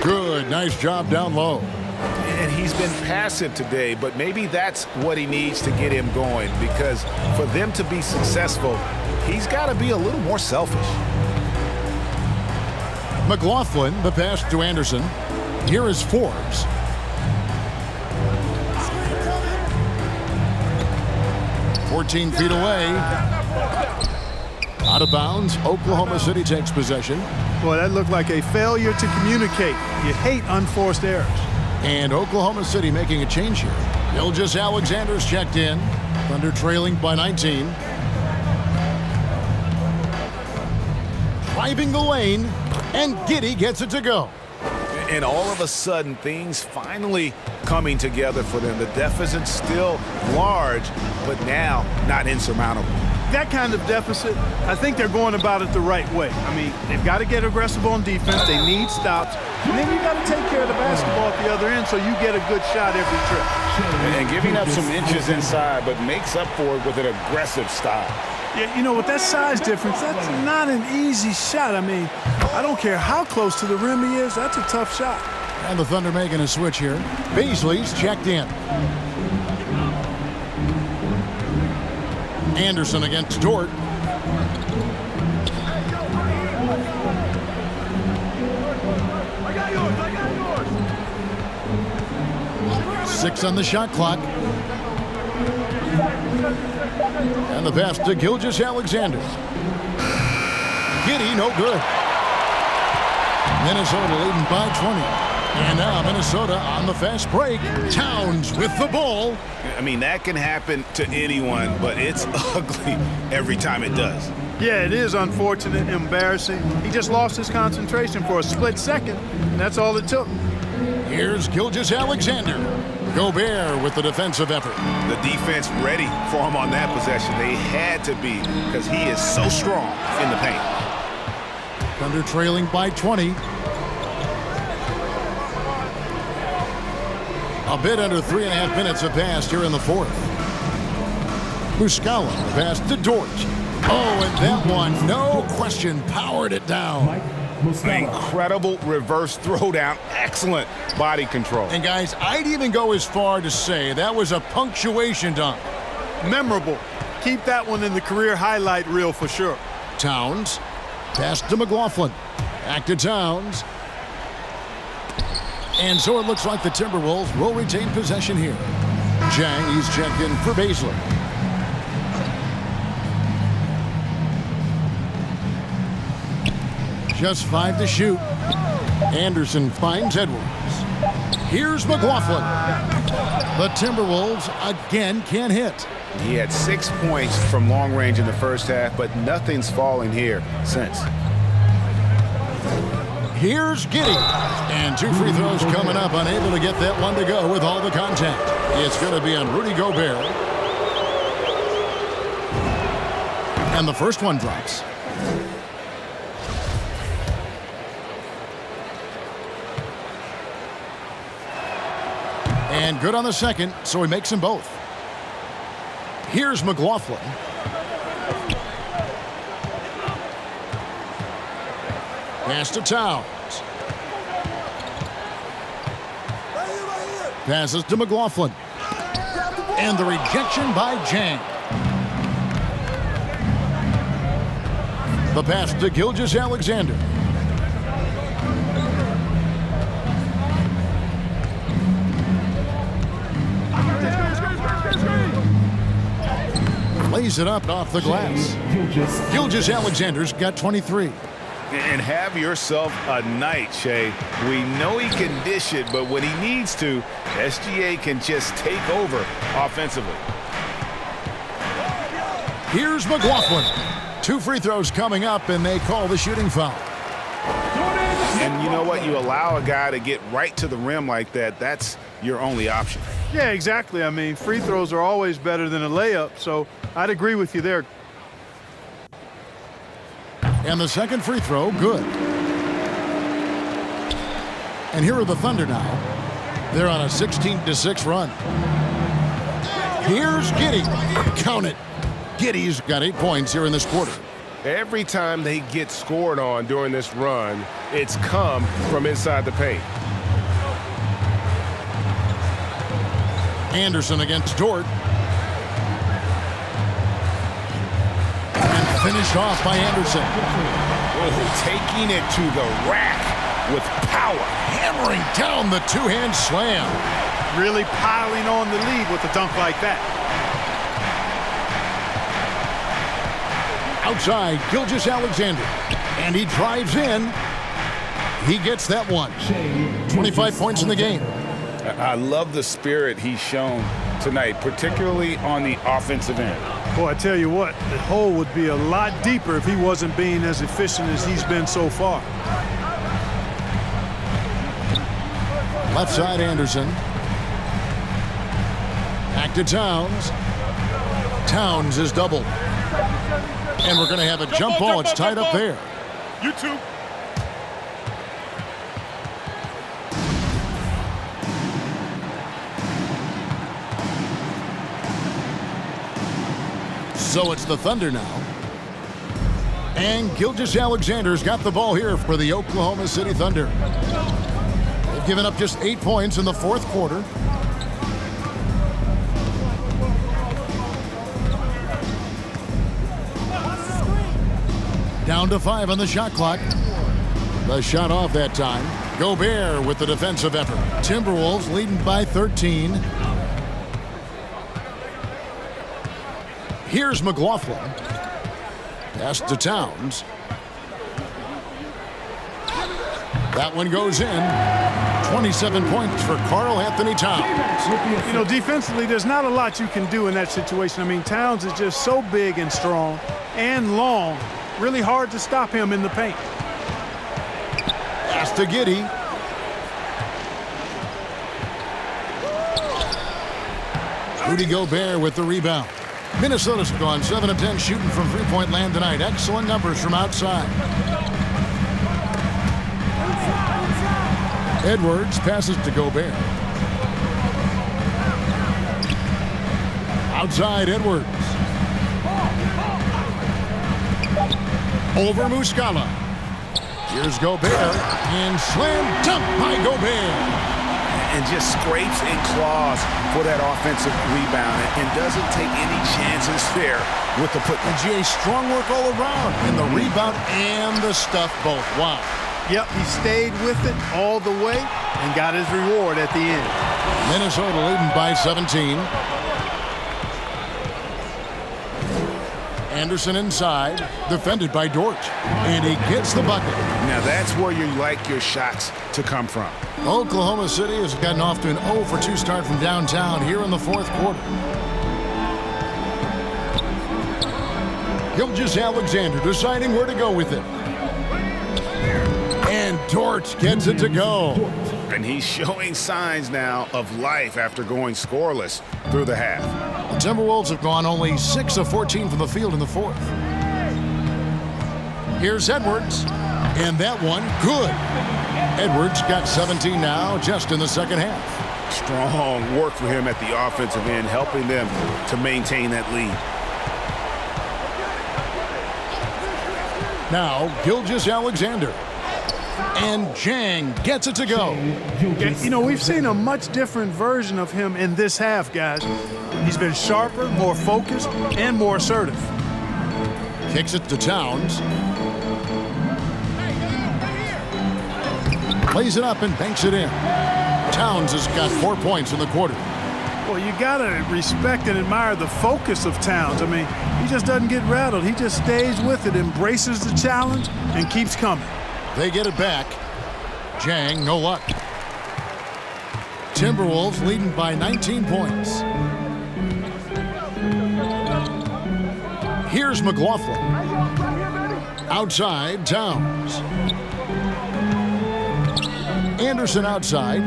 Good, nice job down low. And he's been passive today, but maybe that's what he needs to get him going, because for them to be successful, he's got to be a little more selfish. McLaughlin, the pass to Anderson. Here is Forbes. "14 feet away. Out of bounds. Oklahoma City takes possession. Boy, that looked like a failure to communicate. You hate unforced errors. And Oklahoma City making a change here. Gilgeous-Alexander's checked in. Thunder trailing by 19. Driving the lane, and Giddey gets it to go. And all of a sudden, things finally coming together for them. The deficit's still large, but now not insurmountable. That kind of deficit, I think they're going about it the right way. I mean, they've got to get aggressive on defense. They need stops. And then you got to take care of the basketball at the other end so you get a good shot every trip. And giving up some inches inside, but makes up for it with an aggressive style. Yeah, you know, with that size difference, that's not an easy shot. I mean, I don't care how close to the rim he is. That's a tough shot. And the Thunder making a switch here. Beasley's checked in. Anderson against Dort. I got yours. 6 on the shot clock. And the pass to Gilgeous-Alexander. Giddey, no good. Minnesota leading by 20. And now Minnesota on the fast break. Towns with the ball. I mean, that can happen to anyone, but it's ugly every time it does. Yeah, it is unfortunate, embarrassing. He just lost his concentration for a split second, and that's all it took. Here's Gilgeous-Alexander. Gobert with the defensive effort. The defense ready for him on that possession. They had to be, because he is so strong in the paint. Thunder trailing by 20. A bit under 3.5 minutes have passed here in the fourth. Muscala, the pass to Dort. Oh, and that one, no question, powered it down. An incredible reverse throwdown. Excellent body control. And guys, I'd even go as far to say that was a punctuation dunk. Memorable. Keep that one in the career highlight reel for sure. Towns, pass to McLaughlin. Back to Towns. And so it looks like the Timberwolves will retain possession here. Jang, he's checked in for Baszler. Just 5 to shoot. Anderson finds Edwards. Here's McLaughlin. The Timberwolves again can't hit. He had 6 points from long range in the first half, but nothing's fallen here since. Here's Giddey. And 2 free throws coming up, unable to get that one to go with all the contact. It's going to be on Rudy Gobert. And the first one drops. And good on the second, so he makes them both. Here's McLaughlin. Pass to Towns. Passes to McLaughlin. And the rejection by Jang. The pass to Gilgeous-Alexander. Lays lays it up off the glass. Gilgeous-Alexander's got 23. And have yourself a night, Shea. We know he can dish it, but when he needs to, SGA can just take over offensively. Here's McLaughlin. 2 free throws coming up, and they call the shooting foul. And you know what? You allow a guy to get right to the rim like that, that's your only option. Yeah, exactly. I mean, free throws are always better than a layup, so I'd agree with you there. And the second free throw, good. And here are the Thunder now. They're on a 16-6 run. Here's Giddey. Count it. Giddey's got 8 points here in this quarter. Every time they get scored on during this run, it's come from inside the paint. Anderson against Dort. And finished off by Anderson. Oh, taking it to the rack with power. Hammering down the two-hand slam. Really piling on the lead with a dunk like that. Outside, Gilgeous-Alexander. And he drives in. He gets that one. 25 points in the game. I love the spirit he's shown tonight, particularly on the offensive end. Boy, I tell you what, the hole would be a lot deeper if he wasn't being as efficient as he's been so far. Left side, Anderson. Back to Towns. Towns is doubled. And we're going to have a jump ball. It's tied up there. You too. So it's the Thunder now. And Gilgeous-Alexander's got the ball here for the Oklahoma City Thunder. They've given up just 8 points in the fourth quarter. Down to 5 on the shot clock. The shot off that time. Gobert with the defensive effort. Timberwolves leading by 13. Here's McLaughlin. Pass to Towns. That one goes in. 27 points for Karl Anthony Towns. You know, defensively, there's not a lot you can do in that situation. I mean, Towns is just so big and strong and long. Really hard to stop him in the paint. Pass to Giddey. Rudy Gobert with the rebound. Minnesota's gone 7 of 10 shooting from three-point land tonight. Excellent numbers from outside. Edwards passes to Gobert. Outside, Edwards. Over Muscala. Here's Gobert. And slam dunk by Gobert. And just scrapes and claws for that offensive rebound and doesn't take any chances there with the putback. And Jay, strong work all around in the rebound and the stuff both. Wow. Yep, he stayed with it all the way and got his reward at the end. Minnesota leading by 17. Anderson inside, defended by Dort. And he gets the bucket. Now that's where you like your shots to come from. Oklahoma City has gotten off to an 0-for-2 start from downtown here in the fourth quarter. Gilgeous-Alexander deciding where to go with it. And Dort gets it to go. And he's showing signs now of life after going scoreless through the half. The Timberwolves have gone only 6 of 14 from the field in the fourth. Here's Edwards. And that one, good. Edwards got 17 now just in the second half. Strong work for him at the offensive end, helping them to maintain that lead. Now, Gilgeous-Alexander. And Jang gets it to go. You know, we've seen a much different version of him in this half, guys. He's been sharper, more focused, and more assertive. Kicks it to Towns. Plays it up and banks it in. Towns has got 4 points in the quarter. Well, you got to respect and admire the focus of Towns. I mean, he just doesn't get rattled. He just stays with it, embraces the challenge, and keeps coming. They get it back. Jang, no luck. Timberwolves leading by 19 points. Here's McLaughlin. Outside, Towns. Anderson outside.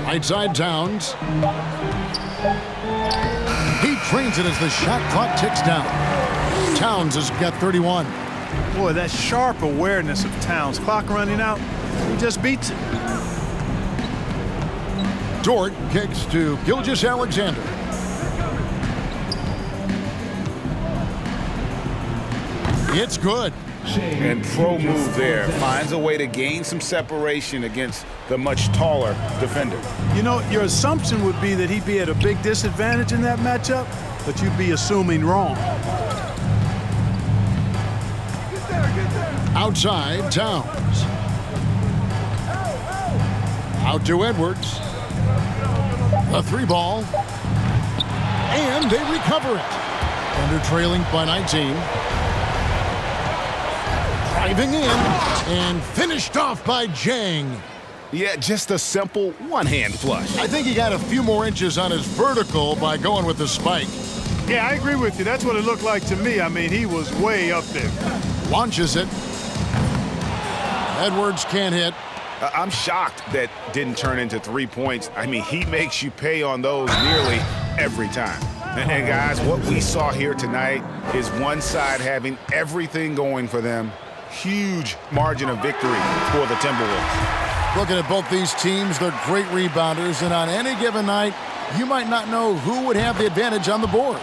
Right side, Towns. He trains it as the shot clock ticks down. Towns has got 31. Boy, that sharp awareness of Towns. Clock running out, he just beats it. Dort kicks to Gilgeous-Alexander. It's good. And pro move there. Finds a way to gain some separation against the much taller defender. You know, your assumption would be that he'd be at a big disadvantage in that matchup, but you'd be assuming wrong. Outside, Towns. Out to Edwards. A 3-ball. And they recover it. Thunder trailing by 19. Driving in and finished off by Jang. Yeah, just a simple one-hand flush. I think he got a few more inches on his vertical by going with the spike. Yeah, I agree with you. That's what it looked like to me. I mean, he was way up there. Launches it. Edwards can't hit. I'm shocked that didn't turn into 3 points. I mean, he makes you pay on those nearly every time. And guys, what we saw here tonight is one side having everything going for them. Huge margin of victory for the Timberwolves. Looking at both these teams, they're great rebounders, and on any given night, you might not know who would have the advantage on the boards.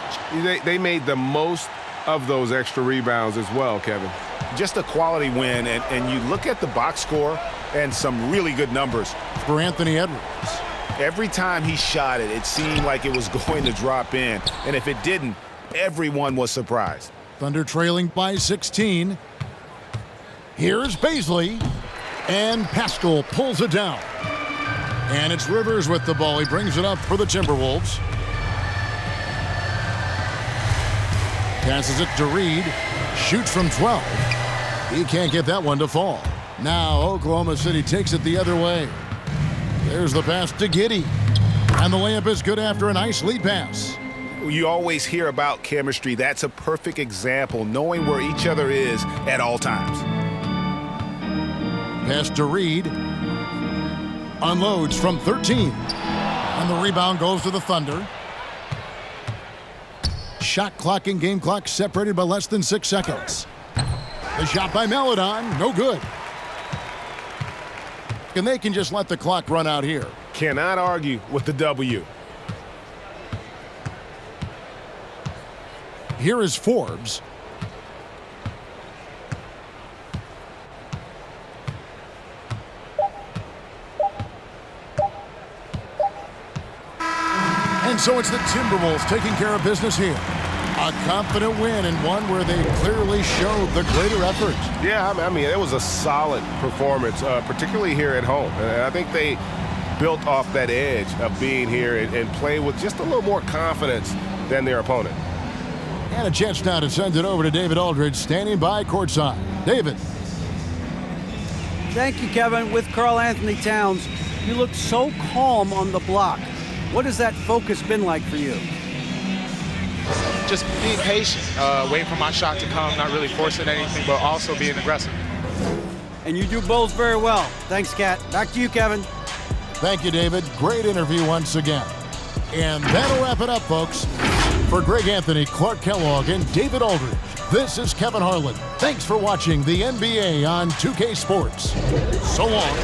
They made the most of those extra rebounds as well, Kevin. Just a quality win, and you look at the box score and some really good numbers. For Anthony Edwards. Every time he shot it, it seemed like it was going to drop in, and if it didn't, everyone was surprised. Thunder trailing by 16. Here's Baisley, and Pascal pulls it down. And it's Rivers with the ball. He brings it up for the Timberwolves. Passes it to Reed. Shoots from 12. He can't get that one to fall. Now Oklahoma City takes it the other way. There's the pass to Giddey. And the layup is good after a nice lead pass. You always hear about chemistry. That's a perfect example, knowing where each other is at all times. Pass to Reed. Unloads from 13. And the rebound goes to the Thunder. Shot clock and game clock separated by less than 6 seconds. The shot by Maledon, no good. And they can just let the clock run out here. Cannot argue with the W. Here is Forbes. And so it's the Timberwolves taking care of business here. A confident win and one where they clearly showed the greater effort. Yeah, I mean, it was a solid performance, particularly here at home. And I think they built off that edge of being here and playing with just a little more confidence than their opponent. And a chance now to send it over to David Aldridge, standing by courtside. David. Thank you, Kevin. With Karl Anthony Towns, you looked so calm on the block. What has that focus been like for you? Just being patient, waiting for my shot to come, not really forcing anything, but also being aggressive. And you do both very well. Thanks, Kat. Back to you, Kevin. Thank you, David. Great interview once again. And that'll wrap it up, folks. For Greg Anthony, Clark Kellogg, and David Aldridge, this is Kevin Harlan. Thanks for watching the NBA on 2K Sports. So long.